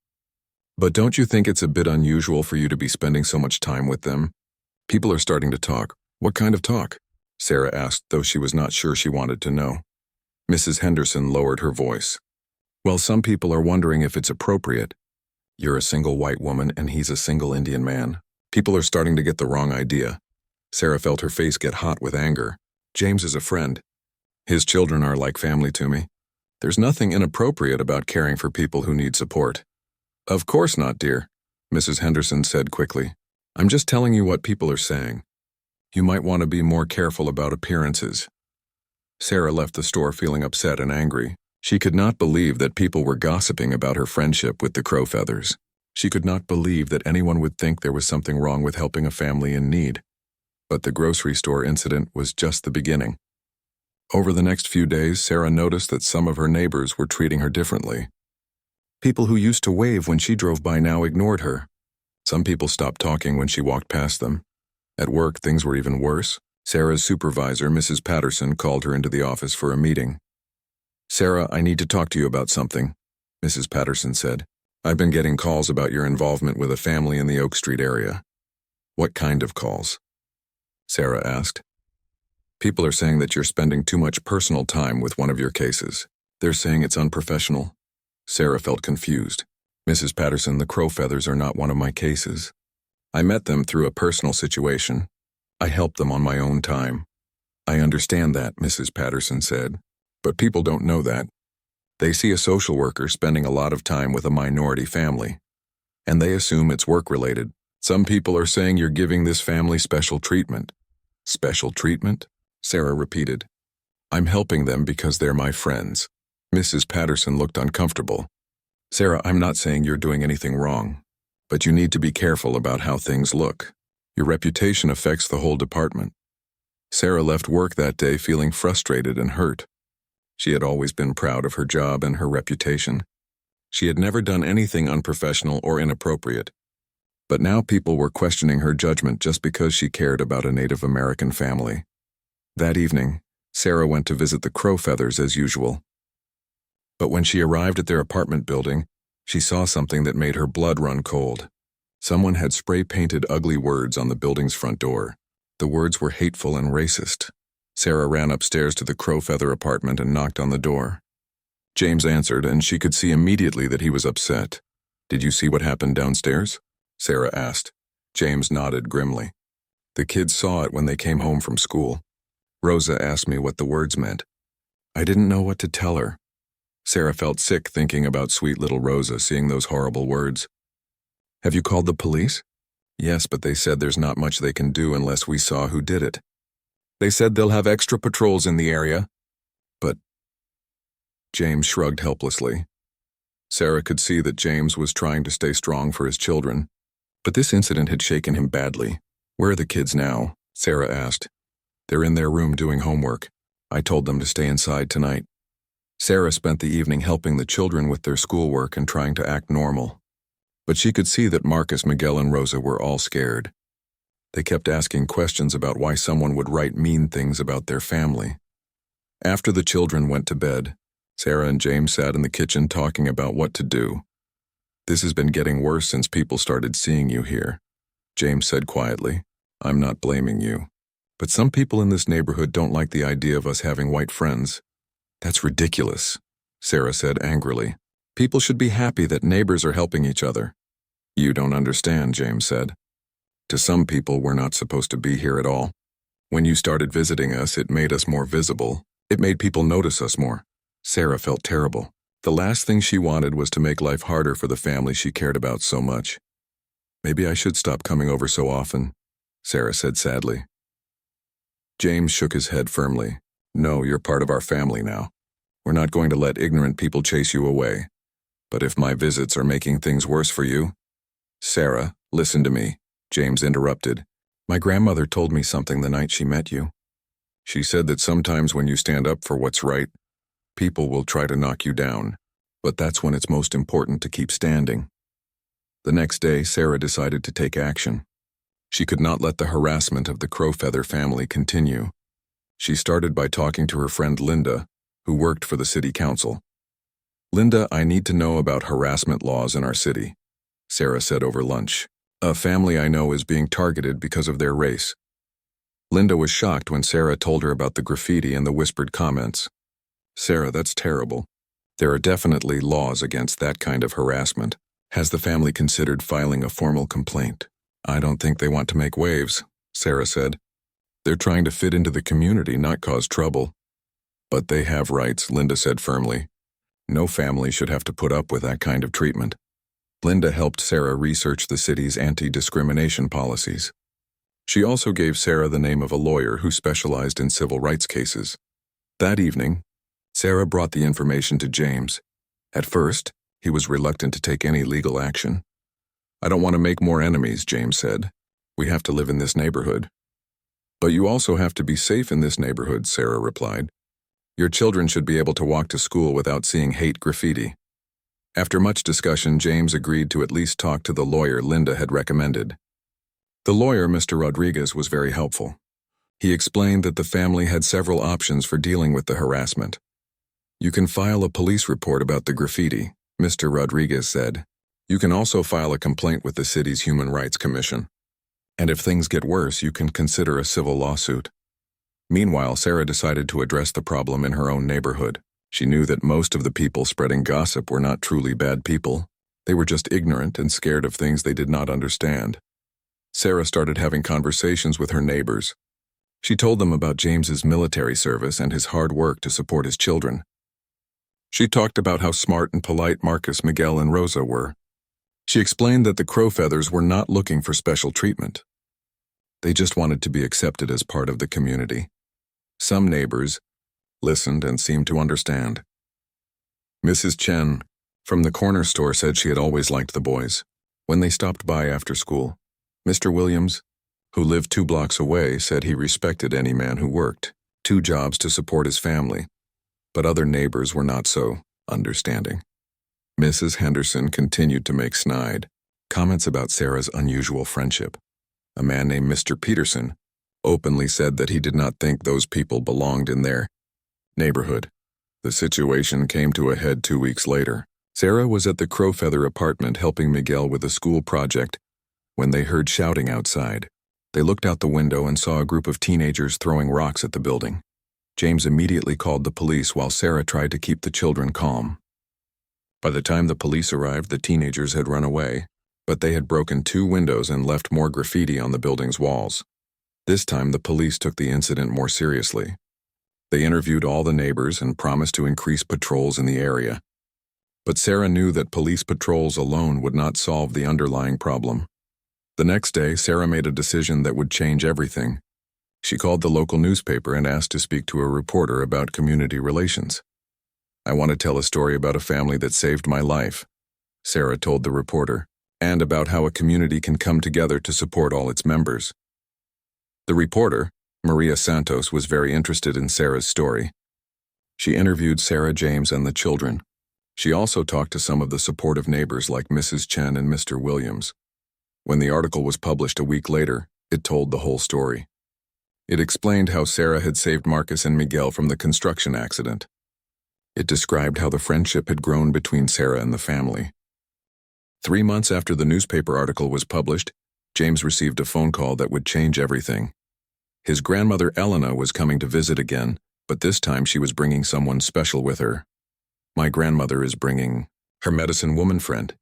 [SPEAKER 1] "But don't you think it's a bit unusual for you to be spending so much time with them? People are starting to talk." "What kind of talk?" Sarah asked, though she was not sure she wanted to know. Mrs. Henderson lowered her voice. "Well, some people are wondering if it's appropriate. You're a single white woman and he's a single Indian man. People are starting to get the wrong idea." Sarah felt her face get hot with anger. "James is a friend. His children are like family to me. There's nothing inappropriate about caring for people who need support." "Of course not, dear," Mrs. Henderson said quickly. "I'm just telling you what people are saying. You might want to be more careful about appearances." Sarah left the store feeling upset and angry. She could not believe that people were gossiping about her friendship with the Crowfeathers. She could not believe that anyone would think there was something wrong with helping a family in need. But the grocery store incident was just the beginning. Over the next few days, Sarah noticed that some of her neighbors were treating her differently. People who used to wave when she drove by now ignored her. Some people stopped talking when she walked past them. At work, things were even worse. Sarah's supervisor, Mrs. Patterson, called her into the office for a meeting. "Sarah, I need to talk to you about something," Mrs. Patterson said. "I've been getting calls about your involvement with a family in the Oak Street area." "What kind of calls?" Sarah asked. "People are saying that you're spending too much personal time with one of your cases. They're saying it's unprofessional." Sarah felt confused. "Mrs. Patterson, the crow feathers are not one of my cases. I met them through a personal situation. I helped them on my own time." "I understand that," Mrs. Patterson said, "but people don't know that. They see a social worker spending a lot of time with a minority family, and they assume it's work-related. Some people are saying you're giving this family special treatment." "Special treatment?" Sarah repeated. "I'm helping them because they're my friends." Mrs. Patterson looked uncomfortable. "Sarah, I'm not saying you're doing anything wrong, but you need to be careful about how things look. Your reputation affects the whole department." Sarah left work that day feeling frustrated and hurt. She had always been proud of her job and her reputation. She had never done anything unprofessional or inappropriate. But now people were questioning her judgment just because she cared about a Native American family. That evening, Sarah went to visit the crow feathers as usual. But when she arrived at their apartment building, she saw something that made her blood run cold. Someone had spray-painted ugly words on the building's front door. The words were hateful and racist. Sarah ran upstairs to the crow feather apartment and knocked on the door. James answered, and she could see immediately that he was upset. "Did you see what happened downstairs?" Sarah asked. James nodded grimly. "The kids saw it when they came home from school. Rosa asked me what the words meant. I didn't know what to tell her." Sarah felt sick thinking about sweet little Rosa seeing those horrible words. "Have you called the police?" "Yes, but they said there's not much they can do unless we saw who did it. They said they'll have extra patrols in the area." "But—" James shrugged helplessly. Sarah could see that James was trying to stay strong for his children, but this incident had shaken him badly. "Where are the kids now?" Sarah asked. "They're in their room doing homework. I told them to stay inside tonight." Sarah spent the evening helping the children with their schoolwork and trying to act normal. But she could see that Marcus, Miguel, and Rosa were all scared. They kept asking questions about why someone would write mean things about their family. After the children went to bed, Sarah and James sat in the kitchen talking about what to do. "This has been getting worse since people started seeing you here," James said quietly. "I'm not blaming you. But some people in this neighborhood don't like the idea of us having white friends." "That's ridiculous," Sarah said angrily. "People should be happy that neighbors are helping each other." "You don't understand," James said. "To some people, we're not supposed to be here at all. When you started visiting us, it made us more visible. It made people notice us more." Sarah felt terrible. The last thing she wanted was to make life harder for the family she cared about so much. "Maybe I should stop coming over so often," Sarah said sadly. James shook his head firmly. "No, you're part of our family now. We're not going to let ignorant people chase you away. But if my visits are making things worse for you—" "Sarah, listen to me," James interrupted. "My grandmother told me something the night she met you. She said that sometimes when you stand up for what's right, people will try to knock you down. But that's when it's most important to keep standing." The next day, Sarah decided to take action. She could not let the harassment of the Crowfeather family continue. She started by talking to her friend Linda, who worked for the city council. "Linda, I need to know about harassment laws in our city," Sarah said over lunch. "A family I know is being targeted because of their race." Linda was shocked when Sarah told her about the graffiti and the whispered comments. "Sarah, that's terrible. There are definitely laws against that kind of harassment. Has the family considered filing a formal complaint?" "I don't think they want to make waves," Sarah said. "They're trying to fit into the community, not cause trouble." "But they have rights," Linda said firmly. "No family should have to put up with that kind of treatment." Linda helped Sarah research the city's anti-discrimination policies. She also gave Sarah the name of a lawyer who specialized in civil rights cases. That evening, Sarah brought the information to James. At first, he was reluctant to take any legal action. "I don't want to make more enemies," James said. "We have to live in this neighborhood." "But you also have to be safe in this neighborhood," Sarah replied. Your children should be able to walk to school without seeing hate graffiti. After much discussion, James agreed to at least talk to the lawyer Linda had recommended. The lawyer, Mr. Rodriguez, was very helpful. He explained that the family had several options for dealing with the harassment. You can file a police report about the graffiti, Mr. Rodriguez said. You can also file a complaint with the city's Human Rights Commission. And if things get worse, you can consider a civil lawsuit. Meanwhile, Sarah decided to address the problem in her own neighborhood. She knew that most of the people spreading gossip were not truly bad people. They were just ignorant and scared of things they did not understand. Sarah started having conversations with her neighbors. She told them about James's military service and his hard work to support his children. She talked about how smart and polite Marcus, Miguel, and Rosa were. She explained that the Crowfeathers were not looking for special treatment. They just wanted to be accepted as part of the community. Some neighbors listened and seemed to understand. Mrs. Chen from the corner store said she had always liked the boys. When they stopped by after school, Mr. Williams, who lived 2 blocks away, said he respected any man who worked 2 jobs to support his family, but other neighbors were not so understanding. Mrs. Henderson continued to make snide comments about Sarah's unusual friendship. A man named Mr. Peterson openly said that he did not think those people belonged in their neighborhood. The situation came to a head 2 weeks later. Sarah was at the Crowfeather apartment helping Miguel with a school project when they heard shouting outside. They looked out the window and saw a group of teenagers throwing rocks at the building. James immediately called the police while Sarah tried to keep the children calm. By the time the police arrived, the teenagers had run away, but they had broken 2 windows and left more graffiti on the building's walls. This time, the police took the incident more seriously. They interviewed all the neighbors and promised to increase patrols in the area. But Sarah knew that police patrols alone would not solve the underlying problem. The next day, Sarah made a decision that would change everything. She called the local newspaper and asked to speak to a reporter about community relations. "I want to tell a story about a family that saved my life," Sarah told the reporter, "and about how a community can come together to support all its members." The reporter, Maria Santos, was very interested in Sarah's story. She interviewed Sarah, James, and the children. She also talked to some of the supportive neighbors like Mrs. Chen and Mr. Williams. When the article was published a week later, it told the whole story. It explained how Sarah had saved Marcus and Miguel from the construction accident. It described how the friendship had grown between Sarah and the family. 3 months after the newspaper article was published, James received a phone call that would change everything. His grandmother Elena was coming to visit again, but this time she was bringing someone special with her. "My grandmother is bringing her medicine woman friend,"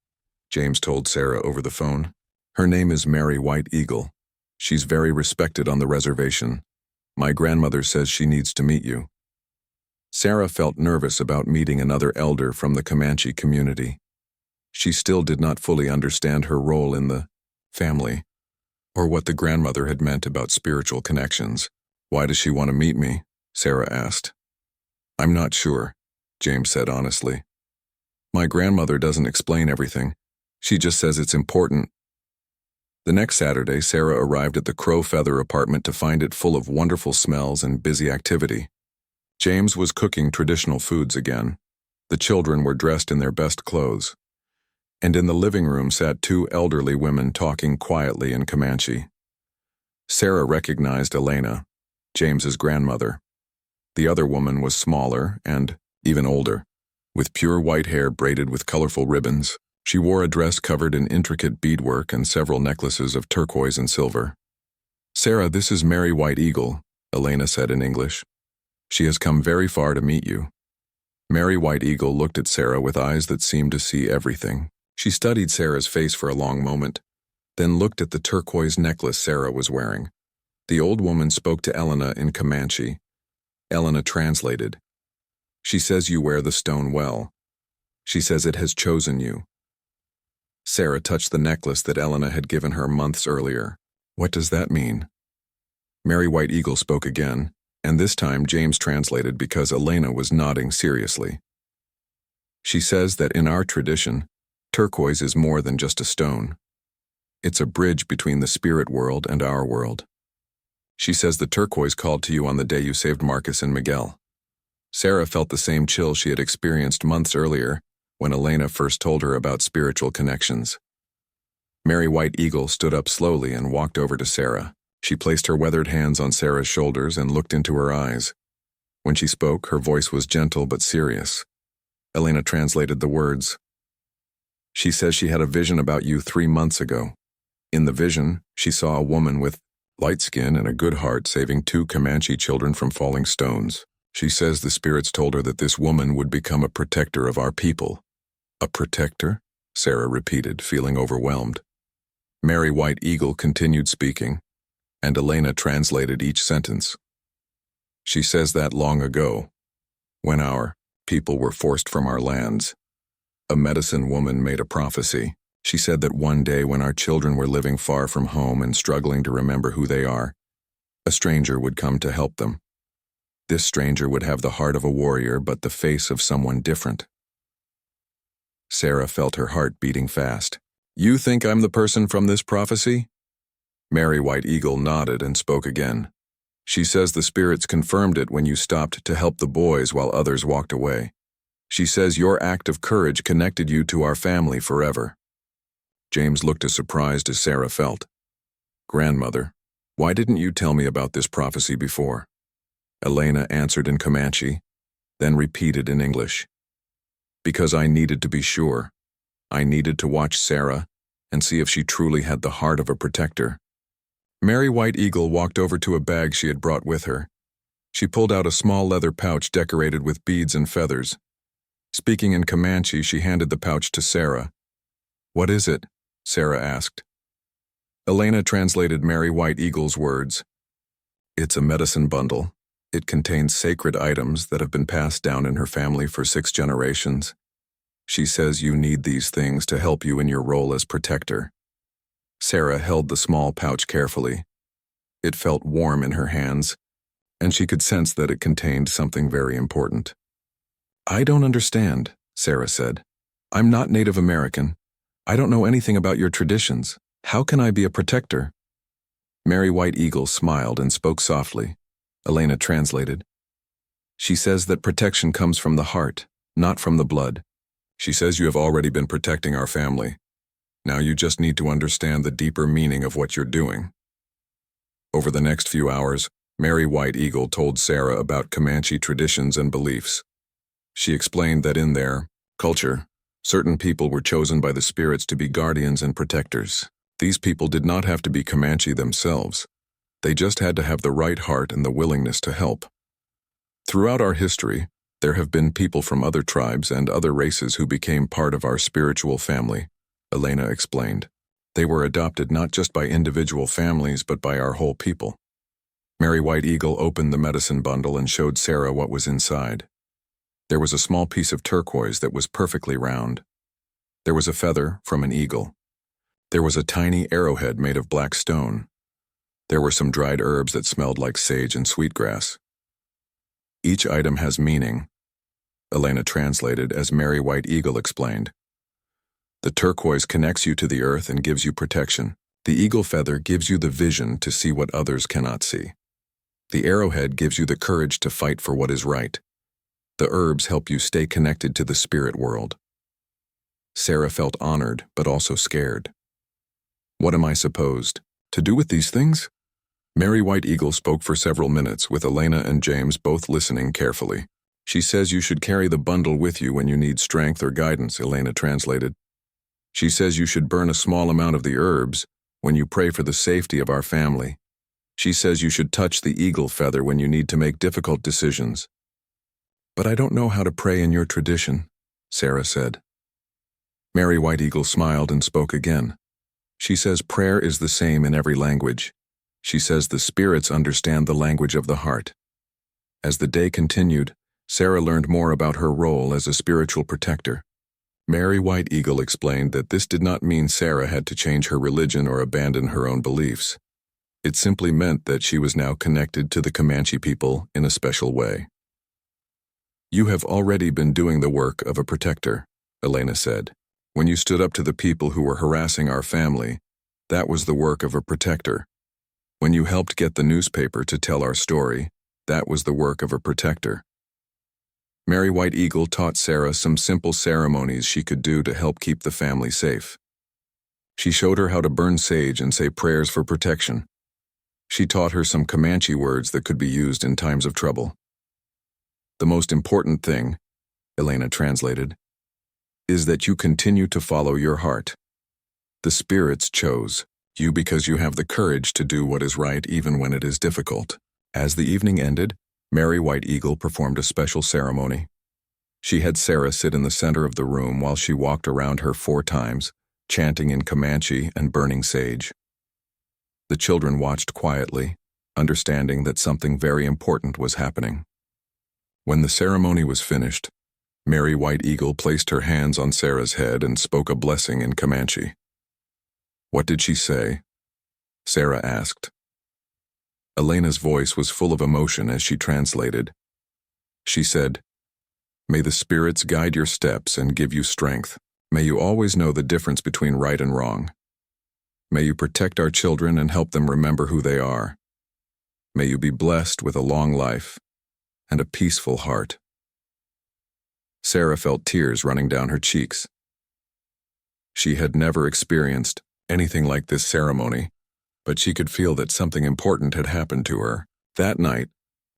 [SPEAKER 1] James told Sarah over the phone. "Her name is Mary White Eagle. She's very respected on the reservation. My grandmother says she needs to meet you." Sarah felt nervous about meeting another elder from the Comanche community. She still did not fully understand her role in the family, or what the grandmother had meant about spiritual connections. "Why does she want to meet me?" Sarah asked. "I'm not sure," James said honestly. "My grandmother doesn't explain everything. She just says it's important." The next Saturday, Sarah arrived at the Crowfeather apartment to find it full of wonderful smells and busy activity. James was cooking traditional foods again. The children were dressed in their best clothes. And in the living room sat 2 elderly women talking quietly in Comanche. Sarah recognized Elena, James's grandmother. The other woman was smaller and even older, with pure white hair braided with colorful ribbons. She wore a dress covered in intricate beadwork and several necklaces of turquoise and silver. "Sarah, this is Mary White Eagle," Elena said in English. "She has come very far to meet you." Mary White Eagle looked at Sarah with eyes that seemed to see everything. She studied Sarah's face for a long moment, then looked at the turquoise necklace Sarah was wearing. The old woman spoke to Elena in Comanche. Elena translated. "She says you wear the stone well. She says it has chosen you." Sarah touched the necklace that Elena had given her months earlier. "What does that mean?" Mary White Eagle spoke again, and this time James translated because Elena was nodding seriously. "She says that in our tradition, turquoise is more than just a stone. It's a bridge between the spirit world and our world. She says the turquoise called to you on the day you saved Marcus and Miguel. Sarah felt the same chill she had experienced months earlier when Elena first told her about spiritual connections. Mary White Eagle stood up slowly and walked over to Sarah. She placed her weathered hands on Sarah's shoulders and looked into her eyes. When she spoke, her voice was gentle but serious. Elena translated the words. She says she had a vision about you 3 months ago. In the vision, she saw a woman with light skin and a good heart saving 2 Comanche children from falling stones. She says the spirits told her that this woman would become a protector of our people. A protector? Sarah repeated, feeling overwhelmed. Mary White Eagle continued speaking, and Elena translated each sentence. She says that long ago, when our people were forced from our lands, a medicine woman made a prophecy. She said that one day when our children were living far from home and struggling to remember who they are, a stranger would come to help them. This stranger would have the heart of a warrior but the face of someone different. Sarah felt her heart beating fast. You think I'm the person from this prophecy? Mary White Eagle nodded and spoke again. She says the spirits confirmed it when you stopped to help the boys while others walked away. She says your act of courage connected you to our family forever. James looked as surprised as Sarah felt. Grandmother, why didn't you tell me about this prophecy before? Elena answered in Comanche, then repeated in English. Because I needed to be sure. I needed to watch Sarah and see if she truly had the heart of a protector. Mary White Eagle walked over to a bag she had brought with her. She pulled out a small leather pouch decorated with beads and feathers. Speaking in Comanche, she handed the pouch to Sarah. What is it? Sarah asked. Elena translated Mary White Eagle's words. It's a medicine bundle. It contains sacred items that have been passed down in her family for 6 generations. She says you need these things to help you in your role as protector. Sarah held the small pouch carefully. It felt warm in her hands, and she could sense that it contained something very important. I don't understand, Sarah said. I'm not Native American. I don't know anything about your traditions. How can I be a protector? Mary White Eagle smiled and spoke softly. Elena translated. She says that protection comes from the heart, not from the blood. She says you have already been protecting our family. Now you just need to understand the deeper meaning of what you're doing. Over the next few hours, Mary White Eagle told Sarah about Comanche traditions and beliefs. She explained that in their culture, certain people were chosen by the spirits to be guardians and protectors. These people did not have to be Comanche themselves. They just had to have the right heart and the willingness to help. Throughout our history, there have been people from other tribes and other races who became part of our spiritual family, Elena explained. They were adopted not just by individual families but by our whole people. Mary White Eagle opened the medicine bundle and showed Sarah what was inside. There was a small piece of turquoise that was perfectly round. There was a feather from an eagle. There was a tiny arrowhead made of black stone. There were some dried herbs that smelled like sage and sweetgrass. Each item has meaning, Elena translated as Mary White Eagle explained. The turquoise connects you to the earth and gives you protection. The eagle feather gives you the vision to see what others cannot see. The arrowhead gives you the courage to fight for what is right. The herbs help you stay connected to the spirit world. Sarah felt honored, but also scared. What am I supposed to do with these things? Mary White Eagle spoke for several minutes, with Elena and James both listening carefully. She says you should carry the bundle with you when you need strength or guidance, Elena translated. She says you should burn a small amount of the herbs when you pray for the safety of our family. She says you should touch the eagle feather when you need to make difficult decisions. But I don't know how to pray in your tradition, Sarah said. Mary White Eagle smiled and spoke again. She says prayer is the same in every language. She says the spirits understand the language of the heart. As the day continued, Sarah learned more about her role as a spiritual protector. Mary White Eagle explained that this did not mean Sarah had to change her religion or abandon her own beliefs. It simply meant that she was now connected to the Comanche people in a special way. You have already been doing the work of a protector, Elena said. When you stood up to the people who were harassing our family, that was the work of a protector. When you helped get the newspaper to tell our story, that was the work of a protector. Mary White Eagle taught Sarah some simple ceremonies she could do to help keep the family safe. She showed her how to burn sage and say prayers for protection. She taught her some Comanche words that could be used in times of trouble. The most important thing, Elena translated, is that you continue to follow your heart. The spirits chose you because you have the courage to do what is right even when it is difficult. As the evening ended, Mary White Eagle performed a special ceremony. She had Sarah sit in the center of the room while she walked around her 4 times, chanting in Comanche and burning sage. The children watched quietly, understanding that something very important was happening. When the ceremony was finished, Mary White Eagle placed her hands on Sarah's head and spoke a blessing in Comanche. "What did she say?" Sarah asked. Elena's voice was full of emotion as she translated. She said, "May the spirits guide your steps and give you strength. May you always know the difference between right and wrong. May you protect our children and help them remember who they are. May you be blessed with a long life and a peaceful heart." Sarah felt tears running down her cheeks. She had never experienced anything like this ceremony, but she could feel that something important had happened to her. That night,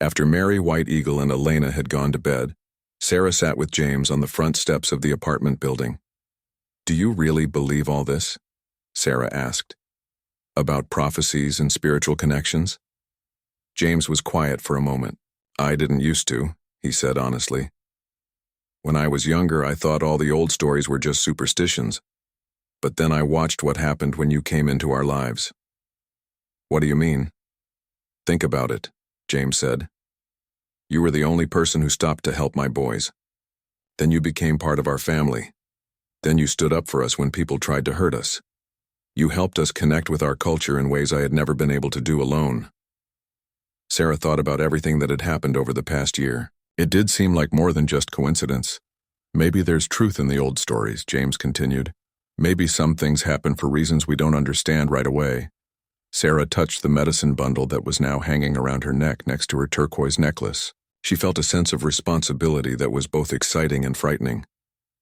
[SPEAKER 1] after Mary White Eagle and Elena had gone to bed, Sarah sat with James on the front steps of the apartment building. "Do you really believe all this?" Sarah asked. "About prophecies and spiritual connections?" James was quiet for a moment. "I didn't used to," he said honestly. "When I was younger, I thought all the old stories were just superstitions. But then I watched what happened when you came into our lives." "What do you mean?" "Think about it," James said. "You were the only person who stopped to help my boys. Then you became part of our family. Then you stood up for us when people tried to hurt us. You helped us connect with our culture in ways I had never been able to do alone." Sarah thought about everything that had happened over the past year. It did seem like more than just coincidence. "Maybe there's truth in the old stories," James continued. "Maybe some things happen for reasons we don't understand right away." Sarah touched the medicine bundle that was now hanging around her neck next to her turquoise necklace. She felt a sense of responsibility that was both exciting and frightening.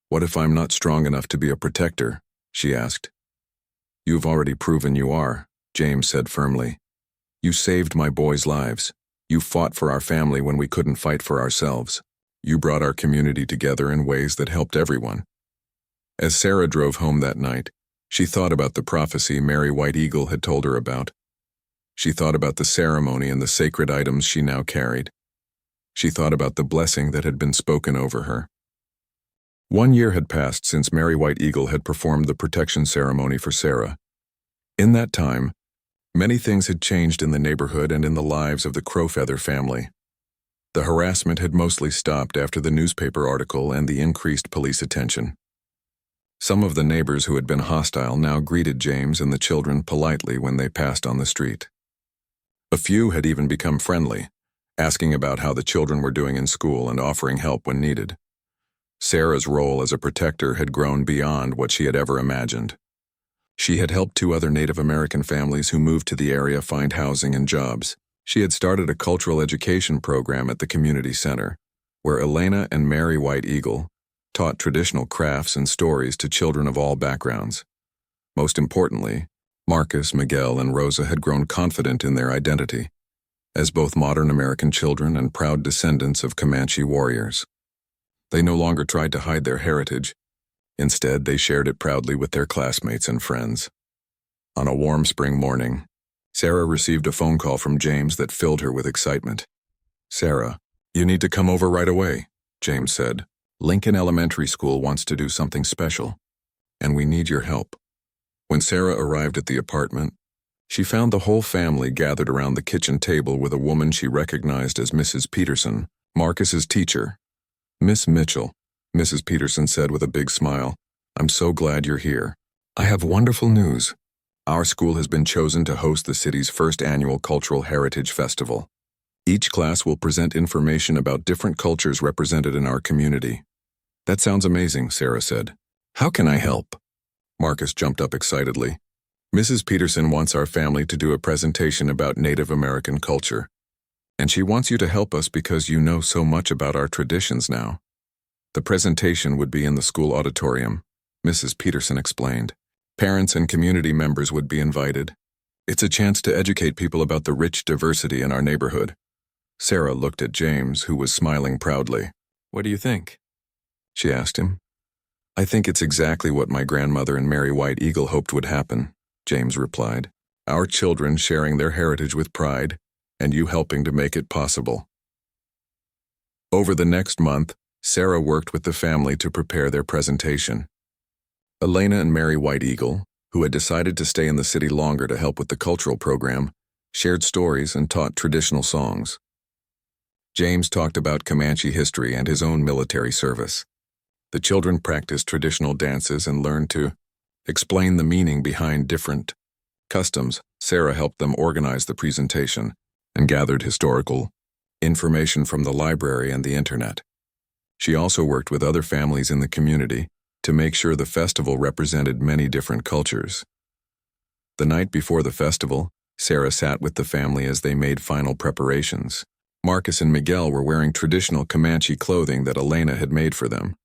[SPEAKER 1] "What if I'm not strong enough to be a protector?" she asked. "You've already proven you are," James said firmly. "You saved my boys' lives. You fought for our family when we couldn't fight for ourselves. You brought our community together in ways that helped everyone." As Sarah drove home that night, she thought about the prophecy Mary White Eagle had told her about. She thought about the ceremony and the sacred items she now carried. She thought about the blessing that had been spoken over her. 1 year had passed since Mary White Eagle had performed the protection ceremony for Sarah. In that time, many things had changed in the neighborhood and in the lives of the Crowfeather family. The harassment had mostly stopped after the newspaper article and the increased police attention. Some of the neighbors who had been hostile now greeted James and the children politely when they passed on the street. A few had even become friendly, asking about how the children were doing in school and offering help when needed. Sarah's role as a protector had grown beyond what she had ever imagined. She had helped 2 other Native American families who moved to the area find housing and jobs. She had started a cultural education program at the community center, where Elena and Mary White Eagle taught traditional crafts and stories to children of all backgrounds. Most importantly, Marcus, Miguel, and Rosa had grown confident in their identity, as both modern American children and proud descendants of Comanche warriors. They no longer tried to hide their heritage. Instead, they shared it proudly with their classmates and friends. On a warm spring morning, Sarah received a phone call from James that filled her with excitement. "Sarah, you need to come over right away," James said. "Lincoln Elementary School wants to do something special, and we need your help." When Sarah arrived at the apartment, she found the whole family gathered around the kitchen table with a woman she recognized as Mrs. Peterson, Marcus's teacher. "Miss Mitchell," Mrs. Peterson said with a big smile, "I'm so glad you're here. I have wonderful news. Our school has been chosen to host the city's first annual Cultural Heritage Festival. Each class will present information about different cultures represented in our community." "That sounds amazing," Sarah said. "How can I help?" Marcus jumped up excitedly. "Mrs. Peterson wants our family to do a presentation about Native American culture. And she wants you to help us because you know so much about our traditions now. The presentation would be in the school auditorium, Mrs. Peterson explained. Parents and community members would be invited. It's a chance to educate people about the rich diversity in our neighborhood. Sarah looked at James, who was smiling proudly. "What do you think?" she asked him. "I think it's exactly what my grandmother and Mary White Eagle hoped would happen," James replied. "Our children sharing their heritage with pride, and you helping to make it possible." Over the next month, Sarah worked with the family to prepare their presentation. Elena and Mary White Eagle, who had decided to stay in the city longer to help with the cultural program, shared stories and taught traditional songs. James talked about Comanche history and his own military service. The children practiced traditional dances and learned to explain the meaning behind different customs. Sarah helped them organize the presentation and gathered historical information from the library and the internet. She also worked with other families in the community to make sure the festival represented many different cultures. The night before the festival, Sarah sat with the family as they made final preparations. Marcus and Miguel were wearing traditional Comanche clothing that Elena had made for them.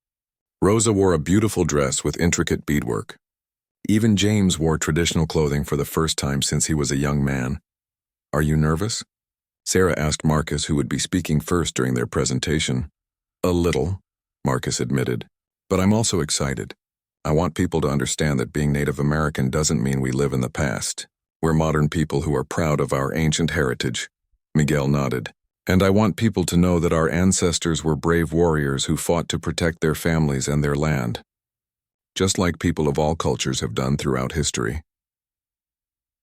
[SPEAKER 1] Rosa wore a beautiful dress with intricate beadwork. Even James wore traditional clothing for the first time since he was a young man. "Are you nervous?" Sarah asked Marcus, who would be speaking first during their presentation. "A little," Marcus admitted. "But I'm also excited. I want people to understand that being Native American doesn't mean we live in the past. We're modern people who are proud of our ancient heritage." Miguel nodded. "And I want people to know that our ancestors were brave warriors who fought to protect their families and their land, just like people of all cultures have done throughout history."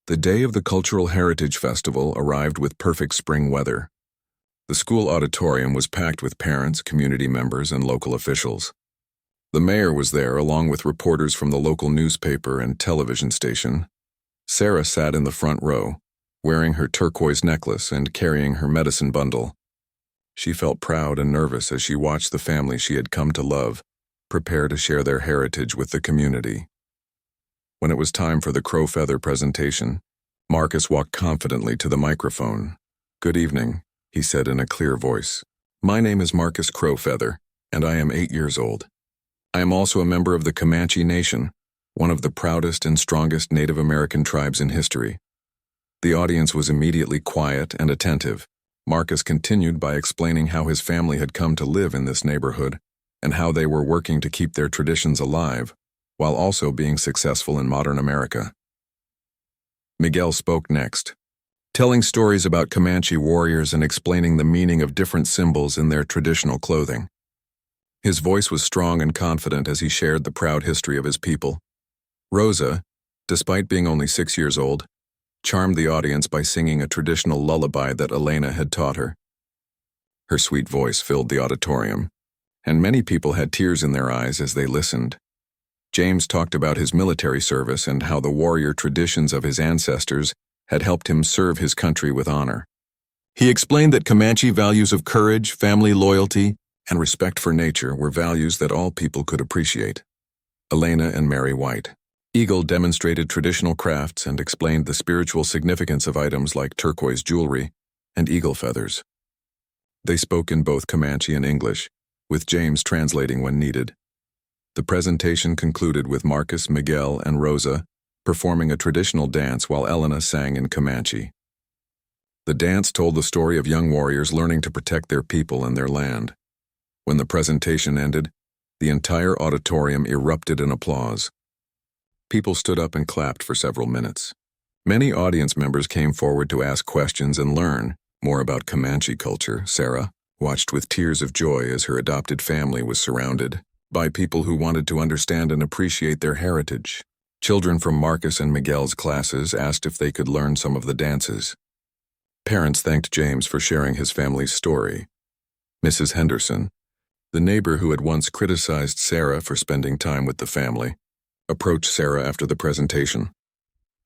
[SPEAKER 1] The day of the Cultural Heritage Festival arrived with perfect spring weather. The school auditorium was packed with parents, community members, and local officials. The mayor was there, along with reporters from the local newspaper and television station. Sarah sat in the front row, wearing her turquoise necklace and carrying her medicine bundle. She felt proud and nervous as she watched the family she had come to love prepare to share their heritage with the community. When it was time for the crow feather presentation, Marcus walked confidently to the microphone. "Good evening," he said in a clear voice. "My name is Marcus Crowfeather, and I am 8 years old. I am also a member of the Comanche Nation, one of the proudest and strongest Native American tribes in history." The audience was immediately quiet and attentive. Marcus continued by explaining how his family had come to live in this neighborhood and how they were working to keep their traditions alive, while also being successful in modern America. Miguel spoke next, telling stories about Comanche warriors and explaining the meaning of different symbols in their traditional clothing. His voice was strong and confident as he shared the proud history of his people. Rosa, despite being only 6 years old, charmed the audience by singing a traditional lullaby that Elena had taught her. Her sweet voice filled the auditorium, and many people had tears in their eyes as they listened. James talked about his military service and how the warrior traditions of his ancestors had helped him serve his country with honor. He explained that Comanche values of courage, family loyalty, and respect for nature were values that all people could appreciate. Elena and Mary White Eagle demonstrated traditional crafts and explained the spiritual significance of items like turquoise jewelry and eagle feathers. They spoke in both Comanche and English, with James translating when needed. The presentation concluded with Marcus, Miguel, and Rosa performing a traditional dance while Elena sang in Comanche. The dance told the story of young warriors learning to protect their people and their land. When the presentation ended, the entire auditorium erupted in applause. People stood up and clapped for several minutes. Many audience members came forward to ask questions and learn more about Comanche culture. Sarah watched with tears of joy as her adopted family was surrounded by people who wanted to understand and appreciate their heritage. Children from Marcus and Miguel's classes asked if they could learn some of the dances. Parents thanked James for sharing his family's story. Mrs. Henderson, the neighbor who had once criticized Sarah for spending time with the family, approached Sarah after the presentation.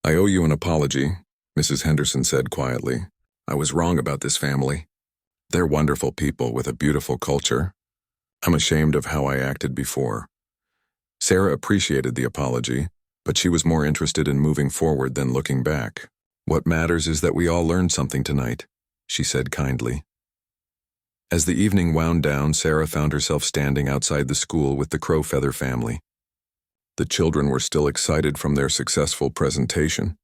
[SPEAKER 1] "I owe you an apology," Mrs. Henderson said quietly. "I was wrong about this family. They're wonderful people with a beautiful culture. I'm ashamed of how I acted before." Sarah appreciated the apology, but she was more interested in moving forward than looking back. "What matters is that we all learned something tonight. she said kindly. As the evening wound down, Sarah found herself standing outside the school with the Crowfeather family. The children were still excited from their successful presentation,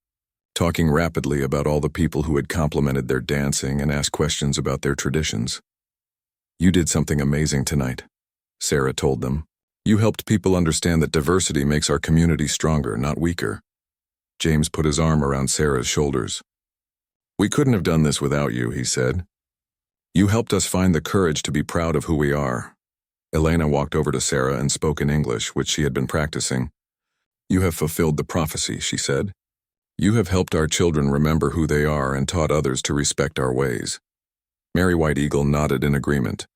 [SPEAKER 1] talking rapidly about all the people who had complimented their dancing and asked questions about their traditions. "You did something amazing tonight," Sarah told them. "You helped people understand that diversity makes our community stronger, not weaker." James put his arm around Sarah's shoulders. "We couldn't have done this without you," he said. "You helped us find the courage to be proud of who we are." Elena walked over to Sarah and spoke in English, which she had been practicing. "You have fulfilled the prophecy," she said. "You have helped our children remember who they are and taught others to respect our ways." Mary White Eagle nodded in agreement.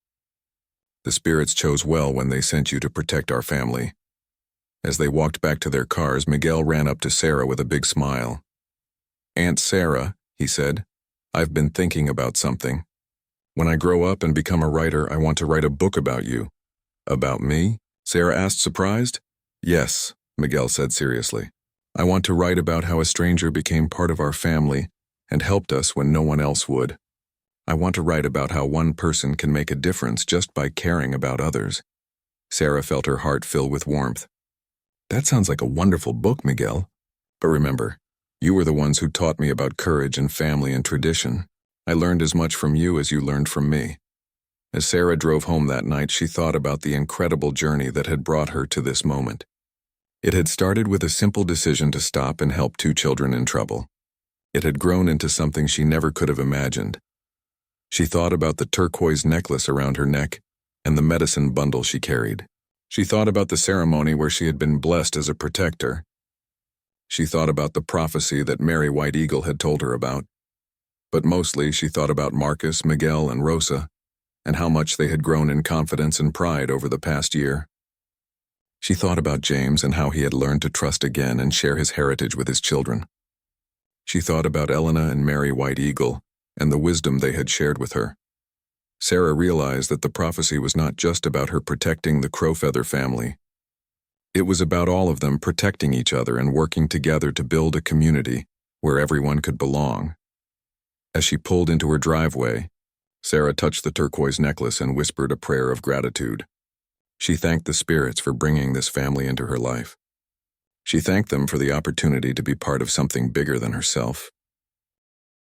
[SPEAKER 1] "The spirits chose well when they sent you to protect our family." As they walked back to their cars, Miguel ran up to Sarah with a big smile. "Aunt Sarah," he said, "I've been thinking about something. When I grow up and become a writer, I want to write a book about you." "About me?" Sarah asked, surprised. "Yes," Miguel said seriously. "I want to write about how a stranger became part of our family and helped us when no one else would. I want to write about how one person can make a difference just by caring about others." Sarah felt her heart fill with warmth. "That sounds like a wonderful book, Miguel. But remember, you were the ones who taught me about courage and family and tradition. I learned as much from you as you learned from me." As Sarah drove home that night, she thought about the incredible journey that had brought her to this moment. It had started with a simple decision to stop and help two children in trouble. It had grown into something she never could have imagined. She thought about the turquoise necklace around her neck and the medicine bundle she carried. She thought about the ceremony where she had been blessed as a protector. She thought about the prophecy that Mary White Eagle had told her about. But mostly she thought about Marcus, Miguel, and Rosa, and how much they had grown in confidence and pride over the past year. She thought about James and how he had learned to trust again and share his heritage with his children. She thought about Elena and Mary White Eagle and the wisdom they had shared with her. Sarah realized that the prophecy was not just about her protecting the Crowfeather family. It was about all of them protecting each other and working together to build a community where everyone could belong. As she pulled into her driveway, Sarah touched the turquoise necklace and whispered a prayer of gratitude. She thanked the spirits for bringing this family into her life. She thanked them for the opportunity to be part of something bigger than herself.